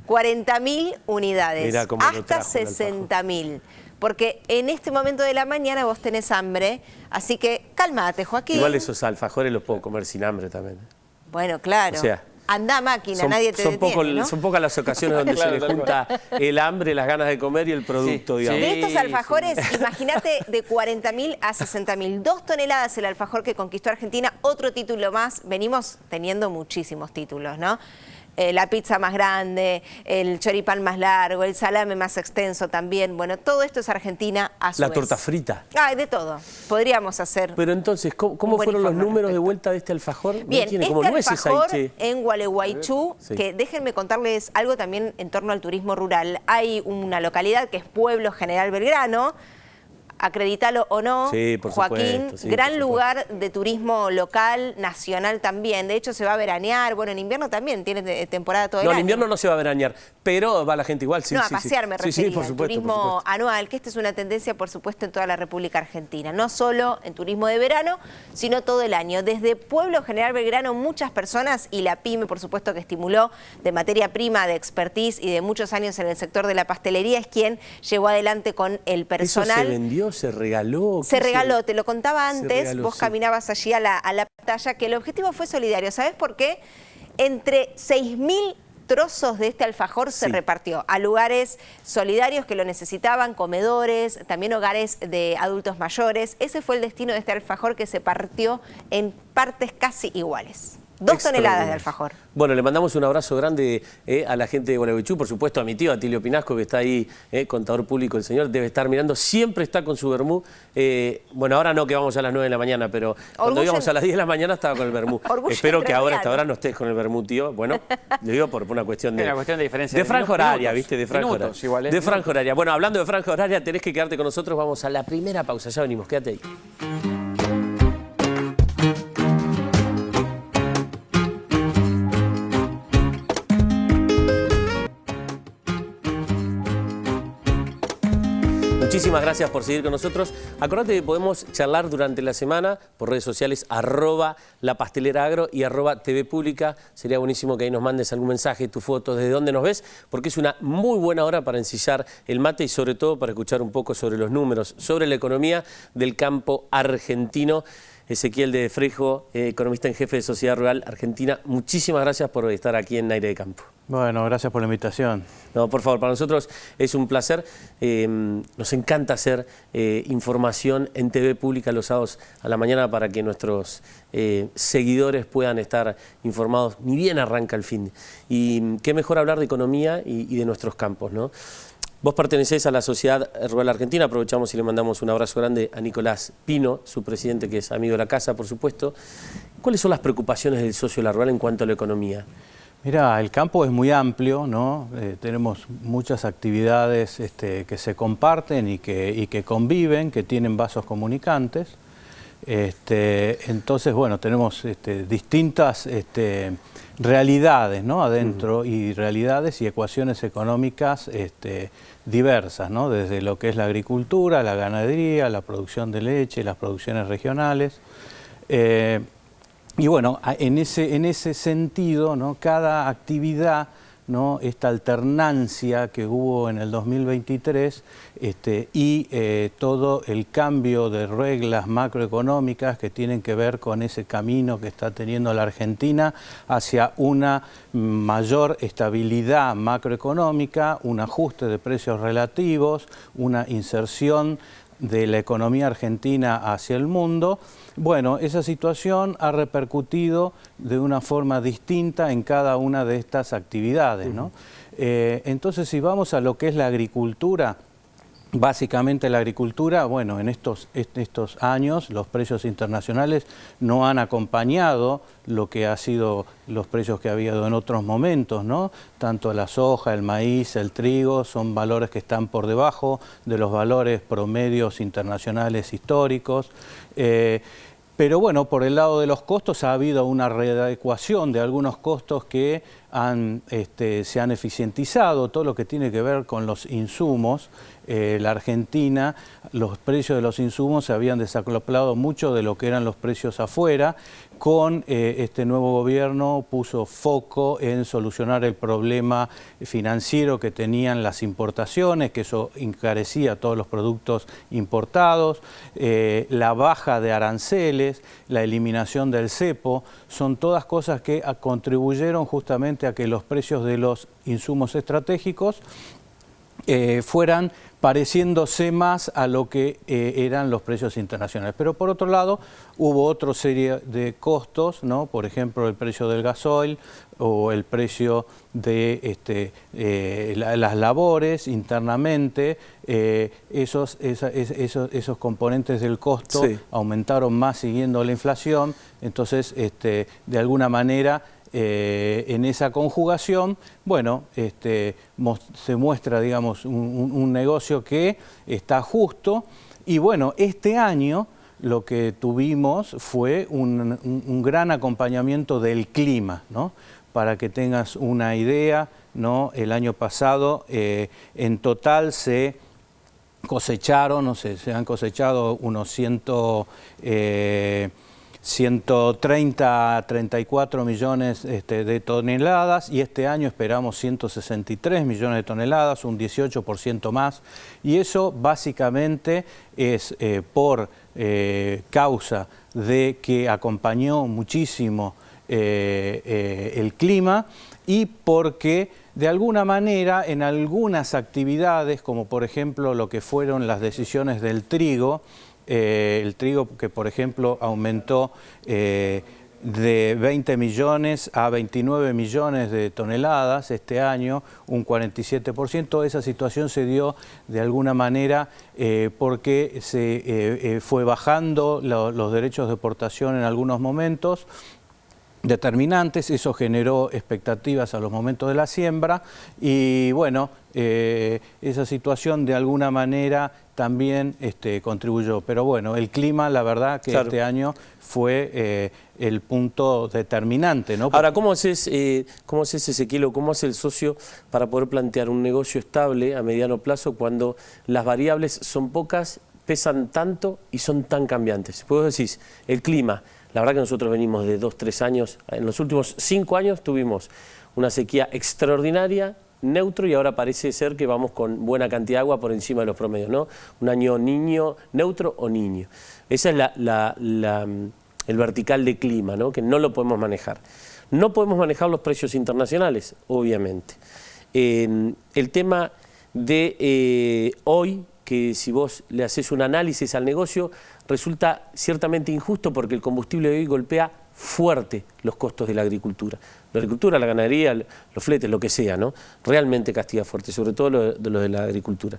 S3: 40.000 unidades,
S2: Mirá cómo lo
S3: hasta
S2: trajo el alfajor.
S3: 60.000. Porque en este momento de la mañana vos tenés hambre, así que cálmate, Joaquín.
S2: Igual esos alfajores los puedo comer sin hambre también.
S3: Bueno, claro.
S2: O sea,
S3: andá máquina, nadie te detiene, ¿no?
S2: Son pocas las ocasiones donde se le junta el hambre, las ganas de comer y el producto,
S4: Sí,
S2: digamos.
S3: De estos alfajores, imagínate de 40.000 a 60.000. 2 toneladas el alfajor que conquistó Argentina, otro título más. Venimos teniendo muchísimos títulos, ¿no? La pizza más grande, el choripán más largo, el salame más extenso también. Bueno, todo esto es Argentina a su
S2: La
S3: vez.
S2: torta frita.
S3: Ay, de todo. Podríamos hacer.
S2: Pero entonces, ¿cómo
S3: un buen
S2: fueron los
S3: informe al
S2: números de
S3: respecto.
S2: vuelta de este alfajor?
S3: Bien,
S2: Tiene
S3: este
S2: como nueces ahí,
S3: alfajor
S2: che.
S3: en Gualeguaychú,
S2: Sí.
S3: que déjenme contarles algo también en torno al turismo rural. Hay una localidad que es Pueblo General Belgrano, acredítalo o no,
S2: Sí, por
S3: Joaquín,
S2: supuesto, sí,
S3: gran
S2: por
S3: lugar de turismo local, nacional también. De hecho, se va a veranear, bueno, en invierno también, tiene temporada todo el
S2: No,
S3: año.
S2: en invierno no se va a veranear, pero va la gente igual, sí,
S3: No,
S2: sí,
S3: a pasear me
S2: sí.
S3: refería,
S2: Sí, por
S3: el
S2: supuesto,
S3: turismo
S2: por supuesto.
S3: anual, que esta es una tendencia, por supuesto, en toda la República Argentina. No solo en turismo de verano, sino todo el año. Desde Pueblo General Belgrano, muchas personas, y la PYME, por supuesto, que estimuló de materia prima, de expertise y de muchos años en el sector de la pastelería, es quien llevó adelante con el personal.
S2: ¿Eso se vendió, se regaló?
S3: Se
S2: ¿Qué
S3: regaló, te lo contaba
S2: Se
S3: antes,
S2: regaló,
S3: vos
S2: sí.
S3: caminabas allí a la pantalla, que el objetivo fue solidario. ¿Sabés por qué? Entre 6.000 trozos de este alfajor se
S2: Sí.
S3: repartió a lugares solidarios que lo necesitaban, comedores, también hogares de adultos mayores. Ese fue el destino de este alfajor que se partió en partes casi iguales. 2 toneladas de alfajor.
S2: Bueno, le mandamos un abrazo grande a la gente de Gualeguaychú, por supuesto a mi tío Atilio Pinasco, que está ahí, contador público, el señor debe estar mirando, siempre está con su vermú. Bueno, ahora no, que vamos a las 9 de la mañana, pero cuando íbamos a las 10 de la mañana estaba con el vermú.
S3: Orgullo
S2: Espero que ahora a esta
S3: entrerriano.
S2: hora no estés con el vermú, tío. Bueno, le digo por una cuestión de...
S4: Una cuestión de diferencia
S2: de
S4: de
S2: franja horaria,
S4: minutos,
S2: ¿viste? De franja
S4: minutos,
S2: horaria.
S4: igual, ¿eh?
S2: De franja horaria. Bueno, hablando de franja horaria, tenés que quedarte con nosotros. Vamos a la primera pausa, ya venimos, quédate ahí. Muchísimas gracias por seguir con nosotros. Acordate que podemos charlar durante la semana por redes sociales @lapasteleraagro y @TV Pública. Sería buenísimo que ahí nos mandes algún mensaje, tu foto, desde dónde nos ves, porque es una muy buena hora para ensillar el mate y sobre todo para escuchar un poco sobre los números, sobre la economía del campo argentino. Ezequiel de Frejo, economista en jefe de Sociedad Rural Argentina, muchísimas gracias por estar aquí en Aire de Campo.
S6: Bueno, gracias por la invitación.
S2: No, por favor, para nosotros es un placer. Nos encanta hacer información en TV Pública los sábados a la mañana para que nuestros seguidores puedan estar informados. Ni bien arranca el fin. Y qué mejor hablar de economía y de nuestros campos, ¿no? Vos pertenecés a la Sociedad Rural Argentina, aprovechamos y le mandamos un abrazo grande a Nicolás Pino, su presidente, que es amigo de la casa, por supuesto. ¿Cuáles son las preocupaciones del socio de la rural en cuanto a la economía?
S6: Mira, el campo es muy amplio, ¿no? Tenemos muchas actividades que se comparten y que conviven, que tienen vasos comunicantes. Entonces, bueno, tenemos distintas realidades, ¿no? Adentro, y realidades y ecuaciones económicas diversas, ¿no? Desde lo que es la agricultura, la ganadería, la producción de leche, las producciones regionales. Y bueno, en ese sentido, ¿no? Cada actividad, ¿no? Esta alternancia que hubo en el 2023 y todo el cambio de reglas macroeconómicas que tienen que ver con ese camino que está teniendo la Argentina hacia una mayor estabilidad macroeconómica, un ajuste de precios relativos, una inserción de la economía argentina hacia el mundo, bueno, esa situación ha repercutido de una forma distinta en cada una de estas actividades, ¿no? Entonces, si vamos a lo que es la agricultura, básicamente la agricultura, bueno, en estos años los precios internacionales no han acompañado lo que ha sido los precios que ha habido en otros momentos, ¿no? Tanto la soja, el maíz, el trigo, son valores que están por debajo de los valores promedios internacionales históricos. Pero bueno, por el lado de los costos ha habido una readecuación de algunos costos que se han eficientizado, todo lo que tiene que ver con los insumos. La Argentina, los precios de los insumos se habían desacoplado mucho de lo que eran los precios afuera. Con este nuevo gobierno puso foco en solucionar el problema financiero que tenían las importaciones, que eso encarecía todos los productos importados, la baja de aranceles, la eliminación del cepo, son todas cosas que contribuyeron justamente a que los precios de los insumos estratégicos fueran pareciéndose más a lo que eran los precios internacionales. Pero por otro lado, hubo otra serie de costos, ¿no? Por ejemplo, el precio del gasoil o el precio de las labores internamente, esos componentes del costo aumentaron más siguiendo la inflación. Entonces, de alguna manera, en esa conjugación, bueno, se muestra, digamos, un negocio que está justo. Y bueno, este año lo que tuvimos fue un gran acompañamiento del clima, ¿no? Para que tengas una idea, ¿no? El año pasado en total se cosecharon, no sé, se han cosechado unos 134 millones de toneladas, y este año esperamos 163 millones de toneladas, un 18% más, y eso básicamente es por causa de que acompañó muchísimo el clima, y porque de alguna manera en algunas actividades, como por ejemplo lo que fueron las decisiones del trigo, el trigo que por ejemplo aumentó de 20 millones a 29 millones de toneladas este año, un 47%, esa situación se dio de alguna manera porque se fue bajando los derechos de exportación en algunos momentos determinantes, eso generó expectativas a los momentos de la siembra, y bueno, esa situación de alguna manera también contribuyó. Pero bueno, el clima, la verdad que este año fue el punto determinante, ¿no?
S2: Ahora, ¿cómo haces, Ezequiel, o cómo hace el socio para poder plantear un negocio estable a mediano plazo cuando las variables son pocas, pesan tanto y son tan cambiantes? Vos decís, el clima. La verdad que nosotros venimos de 2-3 años, en los últimos 5 años tuvimos una sequía extraordinaria, neutro, y ahora parece ser que vamos con buena cantidad de agua por encima de los promedios, ¿no? Un año niño, neutro o niño. Ese es el vertical de clima, ¿no? Que no lo podemos manejar. No podemos manejar los precios internacionales, obviamente. El tema de hoy, que si vos le haces un análisis al negocio, resulta ciertamente injusto porque el combustible de hoy golpea fuerte los costos de la agricultura. La agricultura, la ganadería, los fletes, lo que sea, ¿no? Realmente castiga fuerte, sobre todo lo de la agricultura.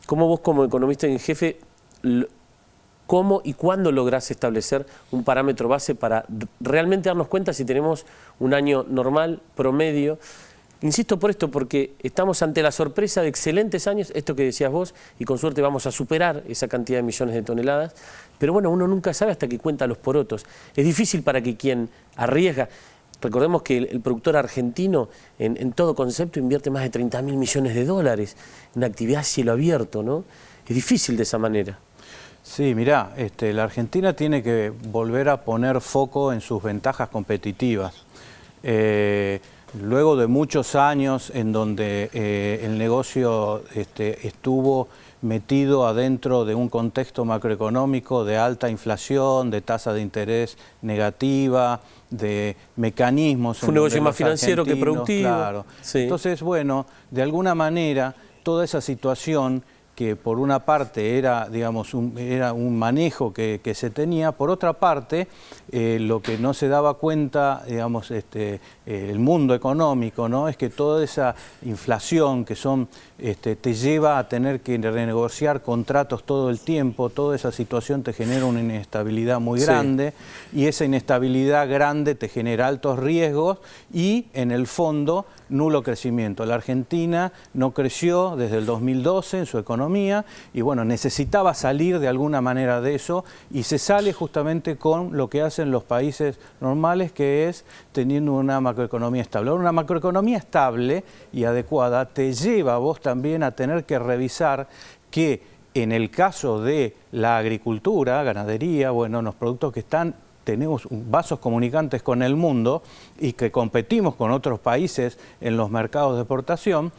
S2: ¿Cómo vos como economista en jefe, cómo y cuándo lográs establecer un parámetro base para realmente darnos cuenta si tenemos un año normal, promedio? Insisto por esto, porque estamos ante la sorpresa de excelentes años, esto que decías vos, y con suerte vamos a superar esa cantidad de millones de toneladas, pero bueno, uno nunca sabe hasta que cuenta los porotos. Es difícil para que quien arriesga, recordemos que el productor argentino en todo concepto invierte más de 30.000 millones de dólares en actividad a cielo abierto, ¿no? Es difícil de esa manera.
S6: Sí, mirá, la Argentina tiene que volver a poner foco en sus ventajas competitivas. Luego de muchos años en donde el negocio estuvo metido adentro de un contexto macroeconómico de alta inflación, de tasa de interés negativa, de mecanismos...
S2: Fue un negocio más financiero que productivo.
S6: Claro. Sí. Entonces, bueno, de alguna manera, toda esa situación que por una parte era, digamos, era un manejo que se tenía, por otra parte, lo que no se daba cuenta, digamos, el mundo económico, ¿no? Es que toda esa inflación que te lleva a tener que renegociar contratos todo el tiempo, toda esa situación te genera una inestabilidad muy grande, y esa inestabilidad grande te genera altos riesgos y, en el fondo, nulo crecimiento. La Argentina no creció desde el 2012 en su economía y bueno, necesitaba salir de alguna manera de eso, y se sale justamente con lo que hacen los países normales, que es teniendo una macroeconomía estable. Ahora, una macroeconomía estable y adecuada te lleva a vos también a tener que revisar que en el caso de la agricultura, ganadería, bueno, los productos que tenemos vasos comunicantes con el mundo y que competimos con otros países en los mercados de exportación,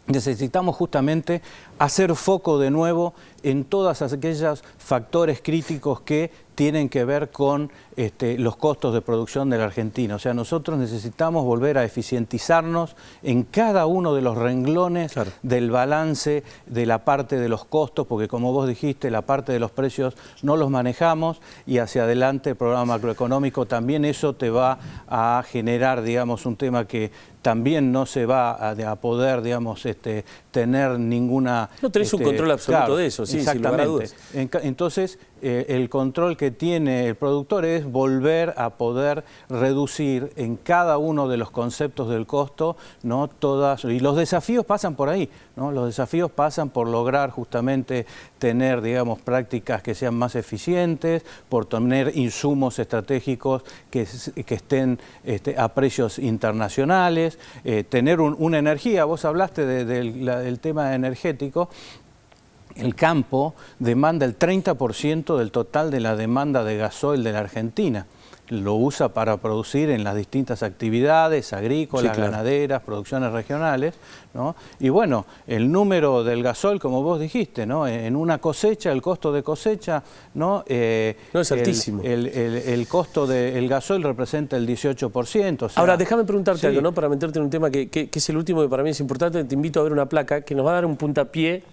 S6: necesitamos justamente hacer foco de nuevo en todos aquellos factores críticos que tienen que ver con los costos de producción de la Argentina. O sea, nosotros necesitamos volver a eficientizarnos en cada uno de los renglones del balance de la parte de los costos, porque como vos dijiste, la parte de los precios no los manejamos, y hacia adelante el programa macroeconómico también eso te va a generar, digamos, un tema que también no se va a poder, digamos, tener ninguna...
S2: No tenés un control absoluto de eso, sí, sin lugar a dudas.
S6: Entonces, el control que tiene el productor es volver a poder reducir en cada uno de los conceptos del costo, ¿no? Y los desafíos pasan por ahí, ¿no? Los desafíos pasan por lograr justamente tener, digamos, prácticas que sean más eficientes, por tener insumos estratégicos que estén a precios internacionales, tener una energía. Vos hablaste del tema energético. El campo demanda el 30% del total de la demanda de gasoil de la Argentina. Lo usa para producir en las distintas actividades agrícolas, ganaderas, producciones regionales, ¿no? Y bueno, el número del gasoil, como vos dijiste, ¿no? En una cosecha, el costo de cosecha, ¿no?
S2: No es altísimo.
S6: El costo del gasoil representa el 18%. O sea,
S2: ahora, déjame preguntarte algo, ¿no? Para meterte en un tema que es el último, que para mí es importante. Te invito a ver una placa que nos va a dar un puntapié.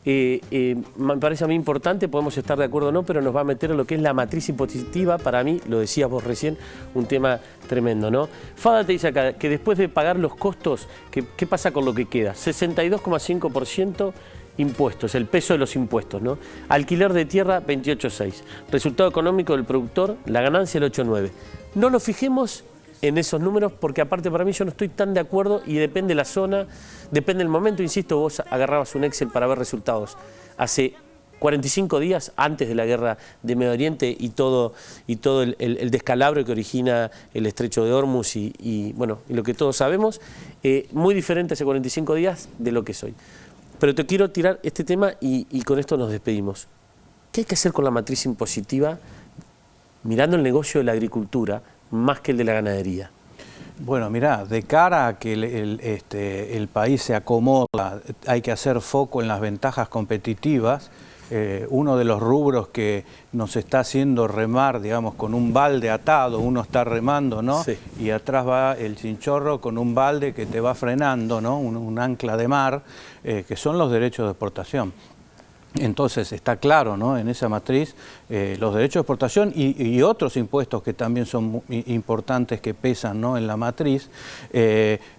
S2: Me parece a mí importante, podemos estar de acuerdo o no, pero nos va a meter en lo que es la matriz impositiva. Para mí, lo decías vos recién, un tema tremendo, ¿no? Fada te dice acá que después de pagar los costos, ¿qué pasa con lo que queda? 62,5% impuestos, el peso de los impuestos, ¿no? Alquiler de tierra, 28,6%. Resultado económico del productor, la ganancia, el 8,9%. No nos fijemos en esos números, porque aparte para mí yo no estoy tan de acuerdo, y depende la zona, depende el momento. Insisto, vos agarrabas un Excel para ver resultados hace 45 días antes de la guerra de Medio Oriente y todo el descalabro que origina el estrecho de Hormuz y lo que todos sabemos, muy diferente hace 45 días de lo que es hoy. Pero te quiero tirar este tema y con esto nos despedimos. ¿Qué hay que hacer con la matriz impositiva mirando el negocio de la agricultura más que el de la ganadería?
S6: Bueno, mirá, de cara a que el país se acomoda, hay que hacer foco en las ventajas competitivas. Uno de los rubros que nos está haciendo remar, digamos, con un balde atado, uno está remando, ¿no? Sí. Y atrás va el chinchorro con un balde que te va frenando, ¿no? Un ancla de mar, que son los derechos de exportación. Entonces está claro, ¿no? En esa matriz los derechos de exportación y otros impuestos que también son muy importantes, que pesan, ¿no? En la matriz,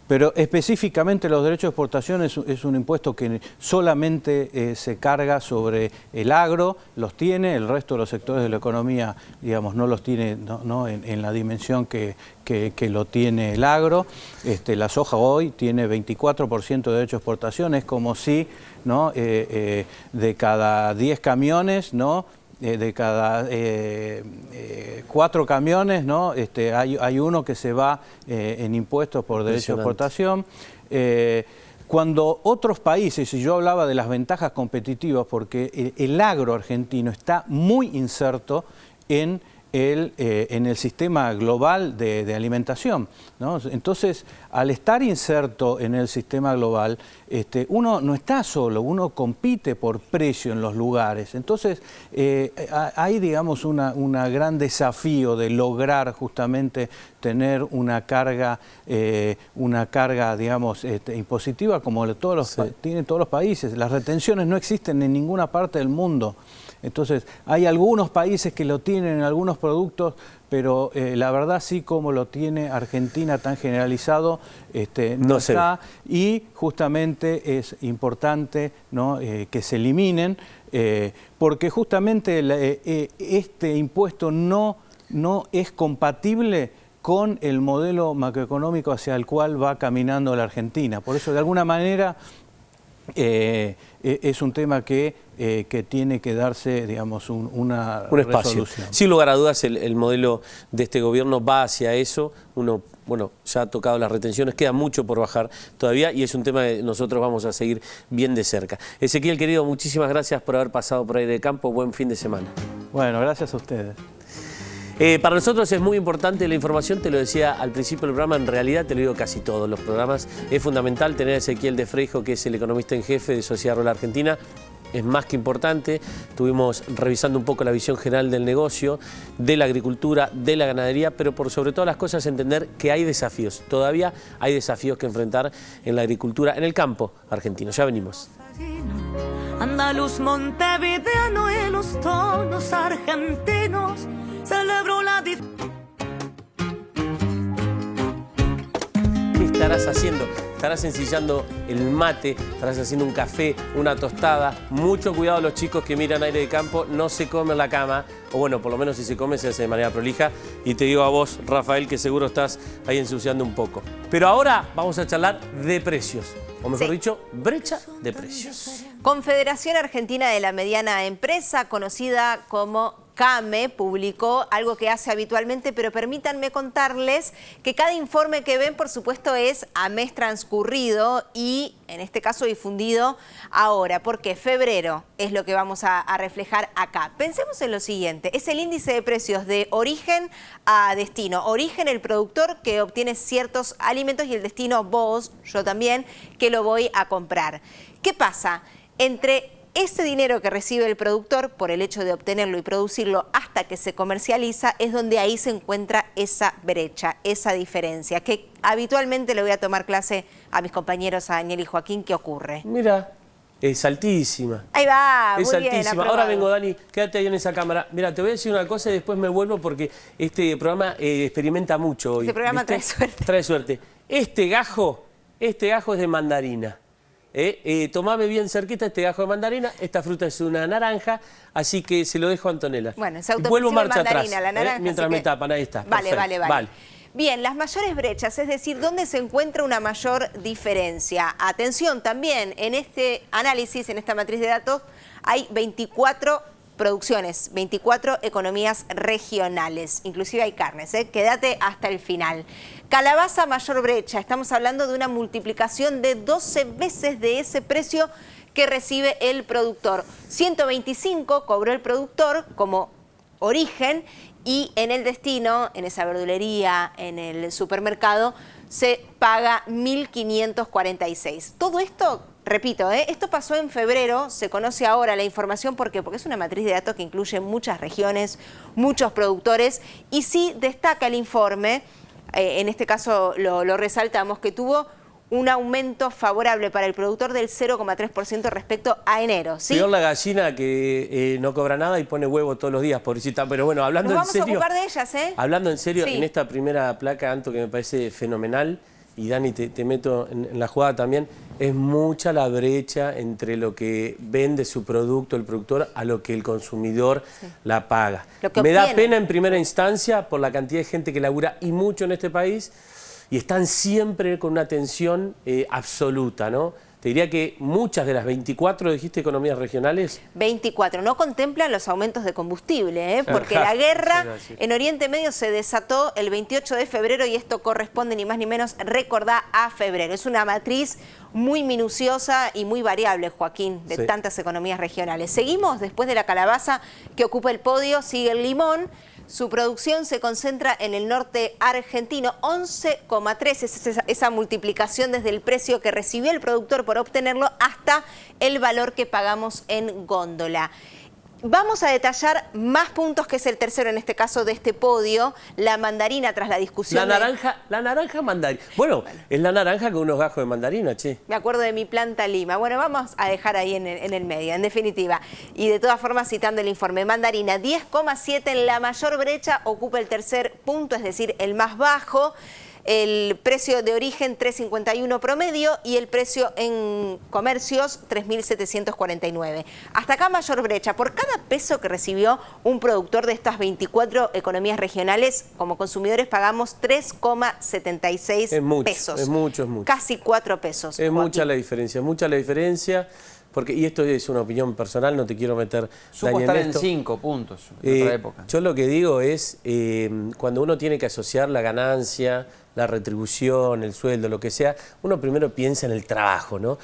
S6: pero específicamente los derechos de exportación es un impuesto que solamente se carga sobre el agro, los tiene, el resto de los sectores de la economía, digamos, no los tiene, ¿no? En la dimensión que lo tiene el agro. La soja hoy tiene 24% de derecho de exportación, es como si, ¿no? De cada 10 camiones, ¿no? De cada 4 camiones, ¿no? Hay uno que se va en impuestos por derecho de exportación. Cuando otros países, y yo hablaba de las ventajas competitivas, porque el agro argentino está muy inserto en en el sistema global de alimentación, ¿no? Entonces, al estar inserto en el sistema global, uno no está solo, uno compite por precio en los lugares. Entonces, hay, digamos, un gran desafío de lograr justamente tener una carga, digamos, impositiva como tienen todos los países. Las retenciones no existen en ninguna parte del mundo. Entonces, hay algunos países que lo tienen en algunos productos, pero la verdad sí, como lo tiene Argentina tan generalizado, no está. Y justamente es importante, ¿no?, que se eliminen, porque justamente este impuesto no es compatible con el modelo macroeconómico hacia el cual va caminando la Argentina. Por eso, de alguna manera, es un tema que tiene que darse, digamos, un espacio.
S2: Sin lugar a dudas, el modelo de este gobierno va hacia eso. Uno, bueno, ya ha tocado las retenciones, queda mucho por bajar todavía y es un tema que nosotros vamos a seguir bien de cerca. Ezequiel, querido, muchísimas gracias por haber pasado por Aire de Campo. Buen fin de semana.
S6: Bueno, gracias a ustedes.
S2: Para nosotros es muy importante la información, te lo decía al principio del programa, en realidad te lo digo casi todos los programas. Es fundamental tener a Ezequiel de Freijo, que es el economista en jefe de Sociedad Rural Argentina. Es más que importante. Estuvimos revisando un poco la visión general del negocio, de la agricultura, de la ganadería, pero por sobre todas las cosas entender que hay desafíos. Todavía hay desafíos que enfrentar en la agricultura, en el campo argentino. Ya venimos.
S1: Andaluz, montevideano y los tonos argentinos. Celebro la
S2: ¿Qué estarás haciendo? Estarás ensillando el mate, estarás haciendo un café, una tostada. Mucho cuidado los chicos que miran Aire de Campo, no se come en la cama, o bueno, por lo menos si se come se hace de manera prolija. Y te digo a vos, Rafael, que seguro estás ahí ensuciando un poco. Pero ahora vamos a charlar de precios, o mejor dicho, brecha de precios.
S3: Confederación Argentina de la Mediana Empresa, conocida como CAME, publicó algo que hace habitualmente, pero permítanme contarles que cada informe que ven, por supuesto, es a mes transcurrido y, en este caso, difundido ahora, porque febrero es lo que vamos a reflejar acá. Pensemos en lo siguiente, es el índice de precios de origen a destino. Origen, el productor que obtiene ciertos alimentos, y el destino, vos, yo también, que lo voy a comprar. ¿Qué pasa? Entre ese dinero que recibe el productor por el hecho de obtenerlo y producirlo hasta que se comercializa es donde ahí se encuentra esa brecha, esa diferencia, que habitualmente le voy a tomar clase a mis compañeros, a Daniel y Joaquín, ¿qué ocurre?
S2: Mira, es altísima.
S3: Ahí va,
S2: es
S3: muy
S2: altísima.
S3: bien, aprobado.
S2: Ahora vengo, Dani, quédate ahí en esa cámara. Mira, te voy a decir una cosa y después me vuelvo porque este programa experimenta mucho hoy.
S3: Este programa, ¿viste?, trae suerte.
S2: Trae suerte. Este gajo es de mandarina. Tomame bien cerquita este gajo de mandarina, esta fruta es una naranja, así que se lo dejo a Antonella.
S3: Bueno, es autoexpresión
S2: vuelvo marcha
S3: mandarina,
S2: atrás,
S3: la naranja,
S2: mientras me
S3: que...
S2: tapan, ahí está.
S3: Vale. Bien, las mayores brechas, es decir, ¿dónde se encuentra una mayor diferencia? Atención, también en este análisis, en esta matriz de datos, hay 24 producciones, 24 economías regionales, inclusive hay carnes, quédate hasta el final. Calabaza, mayor brecha, estamos hablando de una multiplicación de 12 veces de ese precio que recibe el productor. 125 cobró el productor como origen y en el destino, en esa verdulería, en el supermercado, se paga 1.546. Todo esto, repito, esto pasó en febrero, se conoce ahora la información porque es una matriz de datos que incluye muchas regiones, muchos productores y sí destaca el informe, en este caso lo resaltamos, que tuvo un aumento favorable para el productor del 0,3% respecto a enero. ¿Sí?
S2: Peor la gallina que no cobra nada y pone huevo todos los días, pobrecita. Pero bueno, hablando en serio...
S3: Nos vamos a ocupar de ellas, ¿eh?
S2: Hablando en serio,
S3: sí.
S2: En esta primera placa, Anto, que me parece fenomenal, y Dani, te meto en la jugada también, es mucha la brecha entre lo que vende su producto el productor a lo que el consumidor la paga. Me da pena en primera instancia por la cantidad de gente que labura y mucho en este país y están siempre con una tensión absoluta, ¿no? Te diría que muchas de las 24, dijiste, economías regionales... 24,
S3: no contemplan los aumentos de combustible, porque la guerra en Oriente Medio se desató el 28 de febrero y esto corresponde ni más ni menos, recordá, a febrero. Es una matriz muy minuciosa y muy variable, Joaquín, de tantas economías regionales. Seguimos después de la calabaza que ocupa el podio, sigue el limón. Su producción se concentra en el norte argentino, 11,3 es esa multiplicación desde el precio que recibió el productor por obtenerlo hasta el valor que pagamos en góndola. Vamos a detallar más puntos, que es el tercero en este caso de este podio, la mandarina tras la discusión.
S2: La naranja mandarina. Bueno, es la naranja con unos gajos de mandarina, che.
S3: Me acuerdo de mi planta Lima. Bueno, vamos a dejar ahí en el medio, en definitiva. Y de todas formas, citando el informe, mandarina 10,7 en la mayor brecha, ocupa el tercer punto, es decir, el más bajo. El precio de origen 3,51 promedio y el precio en comercios 3.749. Hasta acá mayor brecha. Por cada peso que recibió un productor de estas 24 economías regionales, como consumidores pagamos 3,76 pesos.
S2: Es mucho.
S3: Casi 4 pesos.
S2: Es mucha la diferencia, porque, y esto es una opinión personal, no te quiero meter
S4: Supo estar en 5 puntos en otra época.
S2: Yo lo que digo es, cuando uno tiene que asociar la ganancia, la retribución, el sueldo, lo que sea, uno primero piensa en el trabajo, ¿no?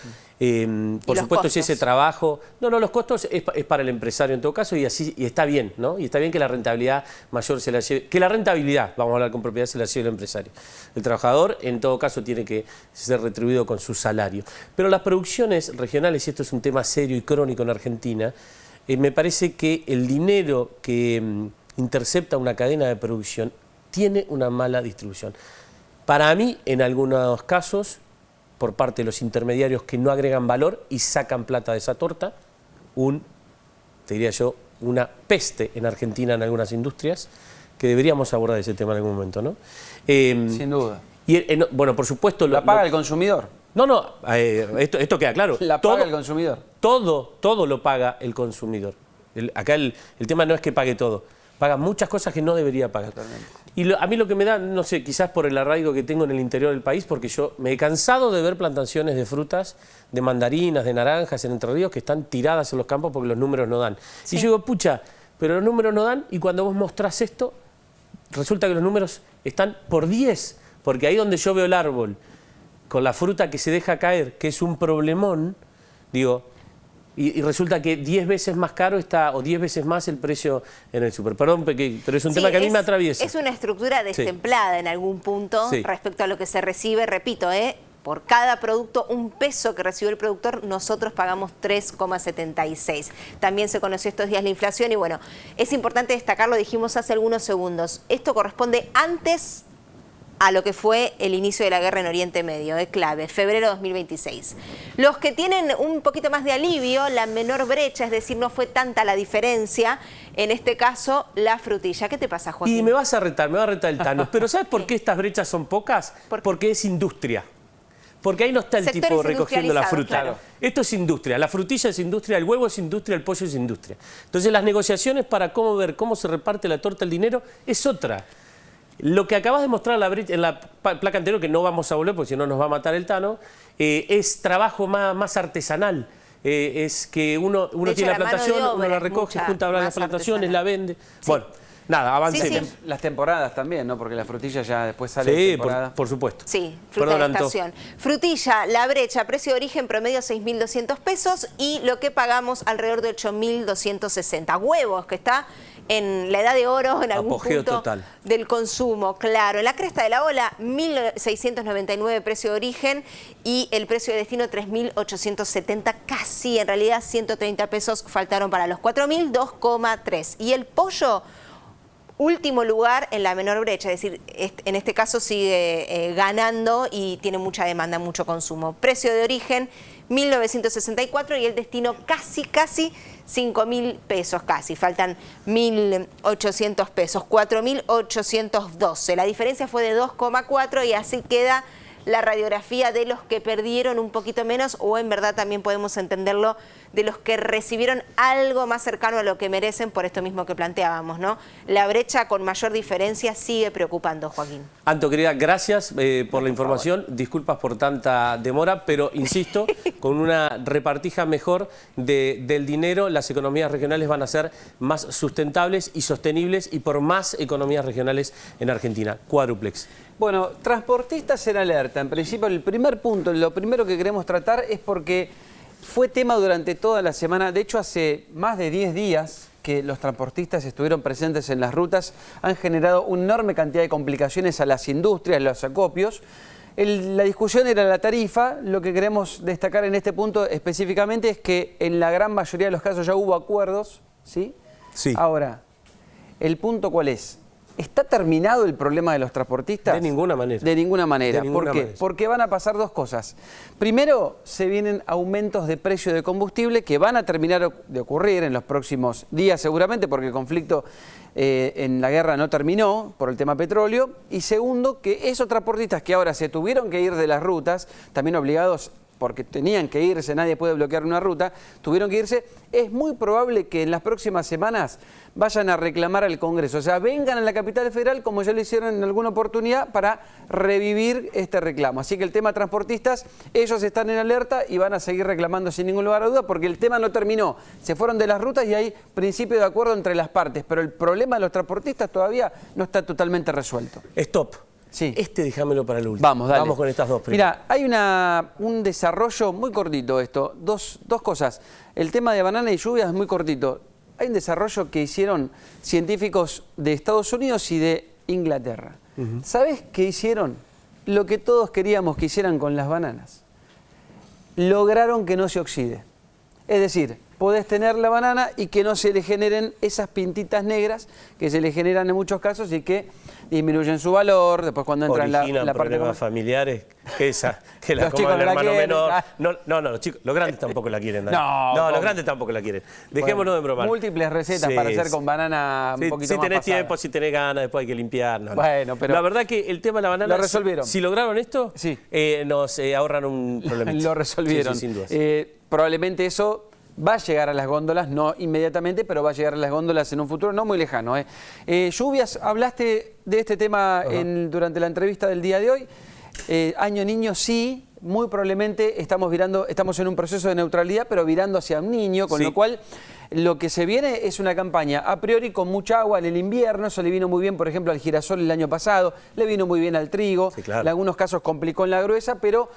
S2: Por supuesto, si ese trabajo... No, los costos es para el empresario en todo caso y está bien, ¿no? Y está bien que la rentabilidad mayor se la lleve... Que la rentabilidad, vamos a hablar con propiedad, se la lleve el empresario. El trabajador, en todo caso, tiene que ser retribuido con su salario. Pero las producciones regionales, y esto es un tema serio y crónico en Argentina, me parece que el dinero que intercepta una cadena de producción tiene una mala distribución. Para mí, en algunos casos, por parte de los intermediarios que no agregan valor y sacan plata de esa torta, te diría yo, una peste en Argentina en algunas industrias, que deberíamos abordar ese tema en algún momento, ¿no?
S4: Sin duda.
S2: Y, bueno, por supuesto...
S4: ¿La paga el consumidor?
S2: No, esto queda claro.
S4: ¿La paga el consumidor?
S2: Todo lo paga el consumidor. Acá el tema no es que pague todo. Paga muchas cosas que no debería pagar. Totalmente. Y a mí lo que me da, no sé, quizás por el arraigo que tengo en el interior del país, porque yo me he cansado de ver plantaciones de frutas, de mandarinas, de naranjas en Entre Ríos que están tiradas en los campos porque los números no dan. Sí. Y yo digo, pucha, pero los números no dan, y cuando vos mostrás esto, resulta que los números están por 10, porque ahí donde yo veo el árbol, con la fruta que se deja caer, que es un problemón, digo... Y resulta que 10 veces más caro está, o 10 veces más el precio en el súper. Perdón, pero es un tema que a mí me atraviesa.
S3: Es una estructura destemplada en algún punto respecto a lo que se recibe. Repito, por cada producto, un peso que recibió el productor, nosotros pagamos 3,76. También se conoció estos días la inflación y bueno, es importante destacarlo, dijimos hace algunos segundos. Esto corresponde antes a lo que fue el inicio de la guerra en Oriente Medio, es clave, febrero de 2026. Los que tienen un poquito más de alivio, la menor brecha, es decir, no fue tanta la diferencia, en este caso, la frutilla. ¿Qué te pasa, Joaquín?
S2: Y me va a retar el Tano. Pero ¿sabes por qué estas brechas son pocas? Porque es industria. Porque ahí no está el tipo recogiendo la fruta. Claro. Esto es industria, la frutilla es industria, el huevo es industria, el pollo es industria. Entonces las negociaciones para ver cómo se reparte la torta, el dinero, es otra. Lo que acabas de mostrar en la placa anterior, que no vamos a volver porque si no nos va a matar el Tano, es trabajo más artesanal. Es que uno tiene la plantación, uno la recoge, junta las plantaciones, la vende. Sí. Bueno, nada, avancemos.
S3: Sí.
S4: Las temporadas también, ¿no? Porque la frutilla ya después sale de temporada.
S2: Por supuesto.
S3: Sí, fruta de estación. Frutilla, la brecha, precio de origen promedio 6.200 pesos y lo que pagamos alrededor de 8.260. Huevos, que está en la edad de oro, en algún
S2: apogeo
S3: punto
S2: total
S3: del consumo, claro. En la cresta de la ola, 1.699 precio de origen y el precio de destino 3.870, casi, en realidad 130 pesos faltaron para los 4.000, 2,3. Y el pollo, último lugar en la menor brecha, es decir, en este caso sigue ganando y tiene mucha demanda, mucho consumo. Precio de origen, 1.964 y el destino casi 5.000 pesos, casi. Faltan 1.800 pesos, 4.812. La diferencia fue de 2,4 y así queda la radiografía de los que perdieron un poquito menos o en verdad también podemos entenderlo de los que recibieron algo más cercano a lo que merecen por esto mismo que planteábamos, ¿no? La brecha con mayor diferencia sigue preocupando, Joaquín.
S2: Anto, querida, gracias por la información. Disculpas por tanta demora, pero insisto, con una repartija mejor del dinero, las economías regionales van a ser más sustentables y sostenibles y por más economías regionales en Argentina. Cuádruplex.
S4: Bueno, transportistas en alerta. En principio, el primer punto, lo primero que queremos tratar es porque fue tema durante toda la semana. De hecho, hace más de 10 días que los transportistas estuvieron presentes en las rutas han generado una enorme cantidad de complicaciones a las industrias, los acopios. La discusión era la tarifa. Lo que queremos destacar en este punto específicamente es que en la gran mayoría de los casos ya hubo acuerdos, ¿sí?
S2: Sí.
S4: Ahora, ¿el punto cuál es? ¿Está terminado el problema de los transportistas?
S2: De ninguna manera.
S4: De ninguna manera.
S2: De ninguna
S4: ¿Por qué?
S2: manera.
S4: Porque van a pasar dos cosas. Primero, se vienen aumentos de precio de combustible que van a terminar de ocurrir en los próximos días seguramente, porque el conflicto en la guerra no terminó por el tema petróleo. Y segundo, que esos transportistas que ahora se tuvieron que ir de las rutas, también obligados porque tenían que irse, nadie puede bloquear una ruta, tuvieron que irse, es muy probable que en las próximas semanas vayan a reclamar al Congreso. O sea, vengan a la capital federal, como ya lo hicieron en alguna oportunidad, para revivir este reclamo. Así que el tema transportistas, ellos están en alerta y van a seguir reclamando sin ningún lugar a duda, porque el tema no terminó. Se fueron de las rutas y hay principio de acuerdo entre las partes, pero el problema de los transportistas todavía no está totalmente resuelto.
S2: Stop.
S4: Sí.
S2: Déjamelo para el último.
S4: Vamos, dale.
S2: Vamos con estas dos primeras.
S4: Mira, hay un desarrollo muy cortito esto, dos cosas. El tema de banana y lluvias es muy cortito. Hay un desarrollo que hicieron científicos de Estados Unidos y de Inglaterra. ¿Sabes qué hicieron? Lo que todos queríamos que hicieran con las bananas. Lograron que no se oxide. Es decir, podés tener la banana y que no se le generen esas pintitas negras que se le generan en muchos casos y que disminuyen su valor. Después cuando entra en
S2: Originan
S4: la parte...
S2: problemas familiares, que la
S4: Los
S2: coma
S4: chicos
S2: el
S4: no la
S2: hermano
S4: quieren,
S2: menor. No, los chicos, los grandes tampoco la quieren.
S4: No,
S2: los
S4: ¿cómo?
S2: grandes tampoco la quieren. Dejémonos de bromar.
S4: Múltiples recetas para hacer con banana un poquito
S2: si
S4: más
S2: tenés
S4: pasada.
S2: tiempo, si tenés ganas, después hay que limpiar. No.
S4: Bueno, pero...
S2: La verdad que el tema de la banana...
S4: Lo resolvieron.
S2: Si lograron esto,
S4: Sí.
S2: Nos ahorran un problema.
S4: Lo resolvieron.
S2: Sí, sin dudas.
S4: Probablemente eso va a llegar a las góndolas, no inmediatamente, pero va a llegar a las góndolas en un futuro no muy lejano. Lluvias, hablaste de este tema durante la entrevista del día de hoy. Año niño sí, muy probablemente estamos en un proceso de neutralidad, pero virando hacia un niño, con lo cual lo que se viene es una campaña a priori con mucha agua en el invierno. Eso le vino muy bien, por ejemplo, al girasol el año pasado, le vino muy bien al trigo,
S2: Sí, claro.
S4: en algunos casos complicó en la gruesa, pero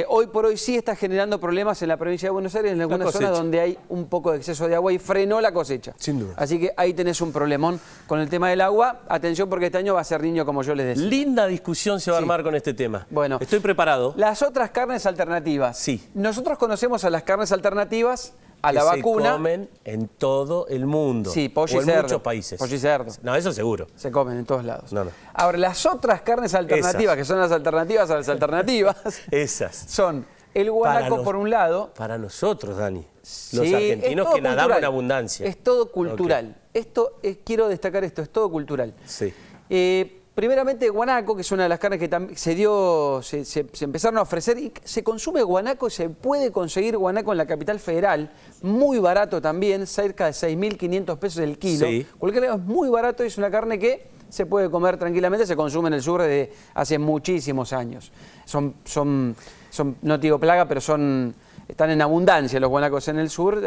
S4: hoy por hoy sí está generando problemas en la provincia de Buenos Aires, en algunas
S2: cosecha.
S4: zonas donde hay un poco de exceso de agua y frenó la cosecha.
S2: Sin duda.
S4: Así que ahí tenés un problemón con el tema del agua. Atención porque este año va a ser niño, como yo les decía.
S2: Linda discusión se va a
S4: Sí.
S2: armar con este tema.
S4: Bueno.
S2: Estoy preparado.
S4: Las otras carnes alternativas.
S2: Sí.
S4: Nosotros conocemos a las carnes alternativas a la
S2: que
S4: vacuna.
S2: se comen en todo el mundo.
S4: Sí, pollo
S2: o
S4: y
S2: en
S4: cerdo.
S2: muchos países.
S4: Pollo y cerdo.
S2: No, eso seguro.
S4: Se comen en todos lados.
S2: No.
S4: Ahora, las otras carnes alternativas,
S2: Esas.
S4: que son las alternativas a las alternativas,
S2: Esas.
S4: son el guanaco por un lado.
S2: Para nosotros, Dani. Los
S4: Sí,
S2: argentinos
S4: es todo
S2: que nadamos
S4: cultural.
S2: en abundancia.
S4: Es todo cultural. Esto quiero destacar esto, es todo cultural.
S2: Sí.
S4: Primeramente, guanaco, que es una de las carnes que se empezaron a ofrecer y se consume guanaco, se puede conseguir guanaco en la capital federal, muy barato también, cerca de 6.500 pesos el kilo.
S2: Sí.
S4: Cualquier es muy barato y es una carne que se puede comer tranquilamente, se consume en el sur desde hace muchísimos años. Son no te digo plaga, pero están en abundancia los guanacos en el sur,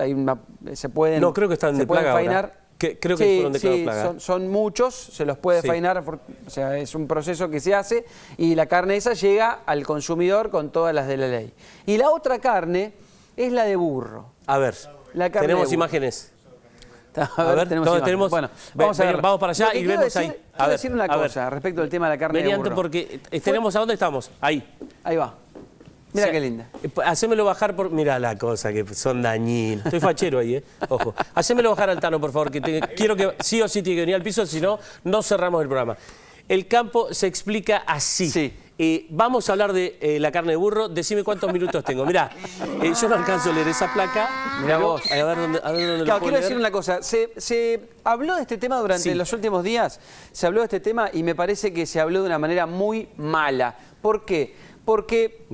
S4: se pueden
S2: No, creo que están de plaga
S4: fainar.
S2: ahora. Creo que fueron declarados plaga.
S4: Son muchos, se los puede
S2: Sí.
S4: fainar, o sea, es un proceso que se hace y la carne esa llega al consumidor con todas las de la ley. Y la otra carne es la de burro.
S2: A ver,
S4: La carne
S2: tenemos
S4: de burro.
S2: imágenes.
S4: A ver,
S2: tenemos.
S4: Bueno,
S2: Vamos
S4: a ver.
S2: para allá
S4: Lo que
S2: y
S4: quiero
S2: vemos
S4: decir,
S2: ahí.
S4: Quiero decir una cosa respecto al tema de la carne de
S2: Mediante
S4: burro.
S2: porque tenemos, ¿a dónde estamos? Ahí.
S4: Ahí va. Mira
S2: O sea,
S4: qué linda.
S2: Hacémelo bajar por... Mirá la cosa, que son dañinos. Estoy fachero ahí, Ojo. Hacémelo bajar al Tano, por favor, que quiero que sí o sí tiene que venir al piso, si no, no cerramos el programa. El campo se explica así.
S4: Sí.
S2: Vamos a hablar de la carne de burro. Decime cuántos minutos tengo. Mirá, yo no alcanzo a leer esa placa.
S4: Mirá
S2: pero,
S4: vos.
S2: A ver dónde lo
S4: Claro,
S2: puedo
S4: quiero
S2: leer.
S4: decir una cosa. Se habló de este tema durante
S2: Sí.
S4: los últimos días. Se habló de este tema y me parece que se habló de una manera muy mala. ¿Por qué? Porque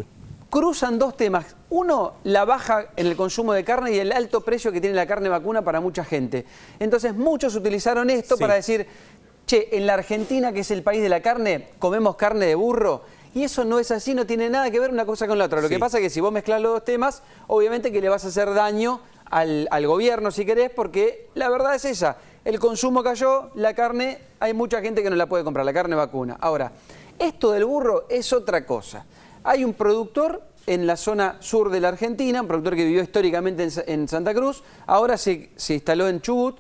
S4: cruzan dos temas. Uno, la baja en el consumo de carne y el alto precio que tiene la carne vacuna para mucha gente. Entonces, muchos utilizaron esto
S2: Sí.
S4: para decir, che, en la Argentina, que es el país de la carne, comemos carne de burro. Y eso no es así, no tiene nada que ver una cosa con la otra. Lo
S2: Sí.
S4: que pasa es que si vos mezclás los dos temas, obviamente que le vas a hacer daño al gobierno, si querés, porque la verdad es esa. El consumo cayó, la carne, hay mucha gente que no la puede comprar, la carne vacuna. Ahora, esto del burro es otra cosa. Hay un productor en la zona sur de la Argentina, un productor que vivió históricamente en Santa Cruz, ahora se instaló en Chubut,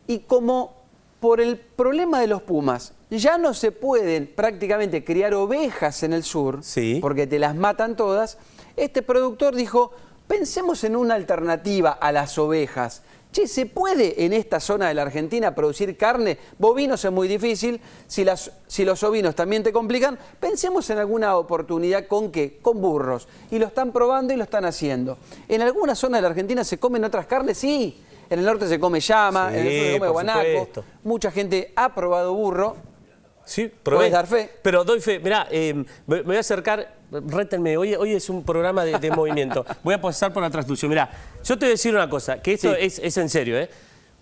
S4: Y como por el problema de los pumas ya no se pueden prácticamente criar ovejas en el sur,
S2: Sí.
S4: porque te las matan todas, este productor dijo, pensemos en una alternativa a las ovejas. Che, ¿se puede en esta zona de la Argentina producir carne? Bovinos es muy difícil, si los ovinos también te complican, pensemos en alguna oportunidad ¿con qué? Con burros. Y lo están probando y lo están haciendo. ¿En alguna zona de la Argentina se comen otras carnes? Sí. En el norte se come llama,
S2: Sí,
S4: en el sur se come
S2: por
S4: guanaco.
S2: supuesto.
S4: Mucha gente ha probado burro.
S2: Sí, probé.
S4: ¿Puedes dar fe?
S2: Pero doy fe. Mirá, me voy a acercar, rétenme, hoy es un programa de movimiento. Voy a pasar por la transducción. Mirá, yo te voy a decir una cosa, que esto es en serio, ¿eh?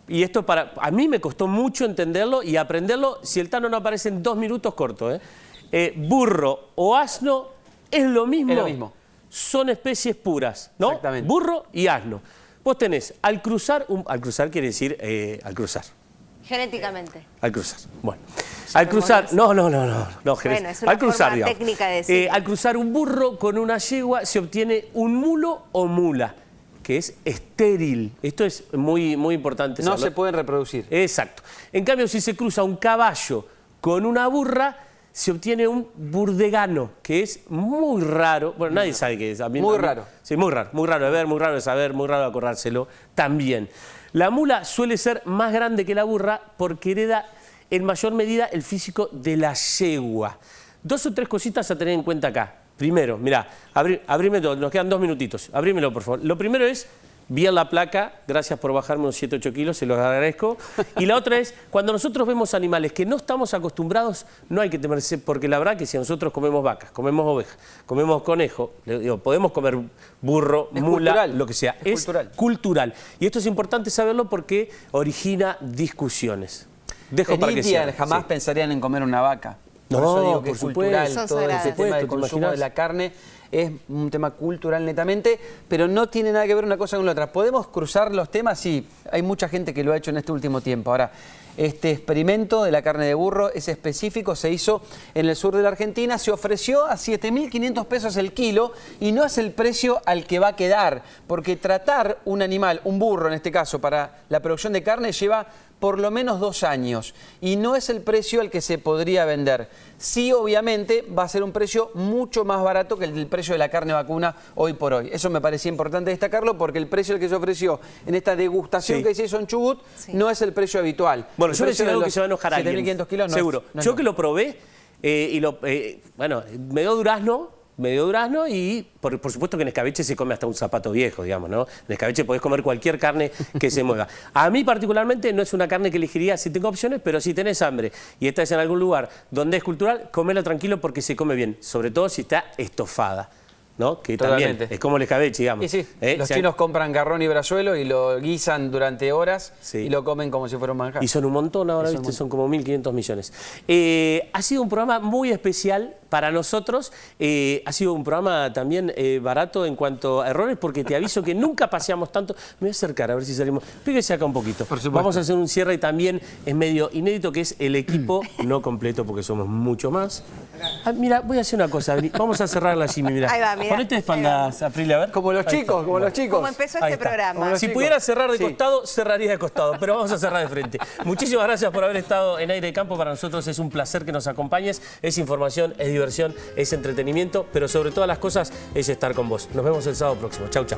S2: Y esto a mí me costó mucho entenderlo y aprenderlo si el Tano no aparece en 2 minutos corto, ¿eh? Burro o asno es lo mismo.
S4: Es lo mismo.
S2: Son especies puras, ¿no?
S4: Exactamente.
S2: Burro y asno. Vos tenés, al cruzar quiere decir al cruzar.
S3: Genéticamente.
S2: Al cruzar, bueno. Al cruzar, no, Jerez.
S3: Bueno, es una
S2: al cruzar,
S3: forma
S2: digamos.
S3: técnica de decirlo.
S2: Al cruzar un burro con una yegua se obtiene un mulo o mula, que es estéril. Esto es muy, muy importante.
S4: No
S2: saberlo.
S4: se pueden reproducir.
S2: Exacto. En cambio, si se cruza un caballo con una burra, se obtiene un burdegano, que es muy raro. Bueno, nadie sabe qué es.
S4: Muy raro.
S2: Sí, muy raro de ver, muy raro de saber, muy raro de acordárselo también. La mula suele ser más grande que la burra porque hereda en mayor medida el físico de la yegua. 2 o 3 cositas a tener en cuenta acá. Primero, mirá, abrime todo, nos quedan 2 minutitos. Abrímelo, por favor. Lo primero es, bien la placa, gracias por bajarme unos 7 o 8 kilos, se los agradezco. Y la otra es, cuando nosotros vemos animales que no estamos acostumbrados, no hay que temerse, porque la verdad que si nosotros comemos vacas, comemos ovejas, comemos conejo, podemos comer burro,
S4: Es
S2: mula,
S4: cultural,
S2: lo que sea.
S4: es
S2: cultural. Y esto es importante saberlo porque origina discusiones. Dejo
S4: En
S2: para que
S4: India
S2: cierre.
S4: jamás
S2: Sí.
S4: pensarían en comer una vaca.
S2: No,
S4: Por eso digo que
S2: por
S4: es
S2: supuesto.
S4: cultural,
S3: Son
S4: todo
S3: sagradas.
S4: ese tema del
S2: ¿Te
S4: consumo
S2: imaginas?
S4: de la carne es un tema cultural netamente, pero no tiene nada que ver una cosa con la otra. ¿Podemos cruzar los temas? Sí, hay mucha gente que lo ha hecho en este último tiempo. Ahora, este experimento de la carne de burro es específico, se hizo en el sur de la Argentina, se ofreció a 7.500 pesos el kilo y no es el precio al que va a quedar, porque tratar un animal, un burro en este caso, para la producción de carne lleva por lo menos 2 años y no es el precio al que se podría vender. Sí, obviamente, va a ser un precio mucho más barato que el precio de la carne vacuna hoy por hoy. Eso me parecía importante destacarlo porque el precio al que se ofreció en esta degustación
S2: Sí.
S4: que se hizo en Chubut no es el precio habitual.
S2: Bueno,
S4: El
S2: yo voy a
S4: precio
S2: decir
S4: de
S2: algo que
S4: los
S2: se va a enojar a alguien.
S4: 7.500 kilos no
S2: seguro.
S4: no
S2: Yo que lo probé bueno, me dio durazno y por supuesto que en escabeche se come hasta un zapato viejo, digamos, ¿no? En escabeche podés comer cualquier carne que se mueva. A mí particularmente no es una carne que elegiría si tengo opciones, pero si tenés hambre y estás en algún lugar donde es cultural, comela tranquilo porque se come bien, sobre todo si está estofada, ¿no? Que
S4: Totalmente.
S2: también es como el escabeche, digamos.
S4: Y sí, los
S2: O sea,
S4: chinos compran garrón y brazuelo y lo guisan durante horas
S2: Sí.
S4: y lo comen como si fuera un manjar.
S2: Y son un montón ahora,
S4: Y son
S2: ¿viste?
S4: un
S2: Son como 1.500 millones. Ha sido un programa muy especial para nosotros. Ha sido un programa también barato en cuanto a errores, porque te aviso que nunca paseamos tanto. Me voy a acercar a ver si salimos. Píguese acá un poquito.
S4: Por supuesto.
S2: Vamos a hacer un cierre y también es medio inédito, que es el equipo no completo, porque somos mucho más. Ah, mira, voy a hacer una cosa. Vamos a cerrar la Jimmy, mira.
S3: Ahí va, mira.
S2: Ponete de espaldas, Aprilia, a ver.
S4: Como los
S2: Ahí
S4: chicos,
S2: está.
S4: como los chicos.
S3: Como empezó
S2: Ahí
S3: este
S2: está.
S3: programa.
S2: Si
S4: chicos.
S2: pudiera cerrar de
S4: Sí.
S2: costado, cerraría de costado, pero vamos a cerrar de frente. Muchísimas gracias por haber estado en Aire de Campo. Para nosotros es un placer que nos acompañes. Es información, es diversión, es entretenimiento, pero sobre todas las cosas es estar con vos. Nos vemos el sábado próximo. Chau, chau.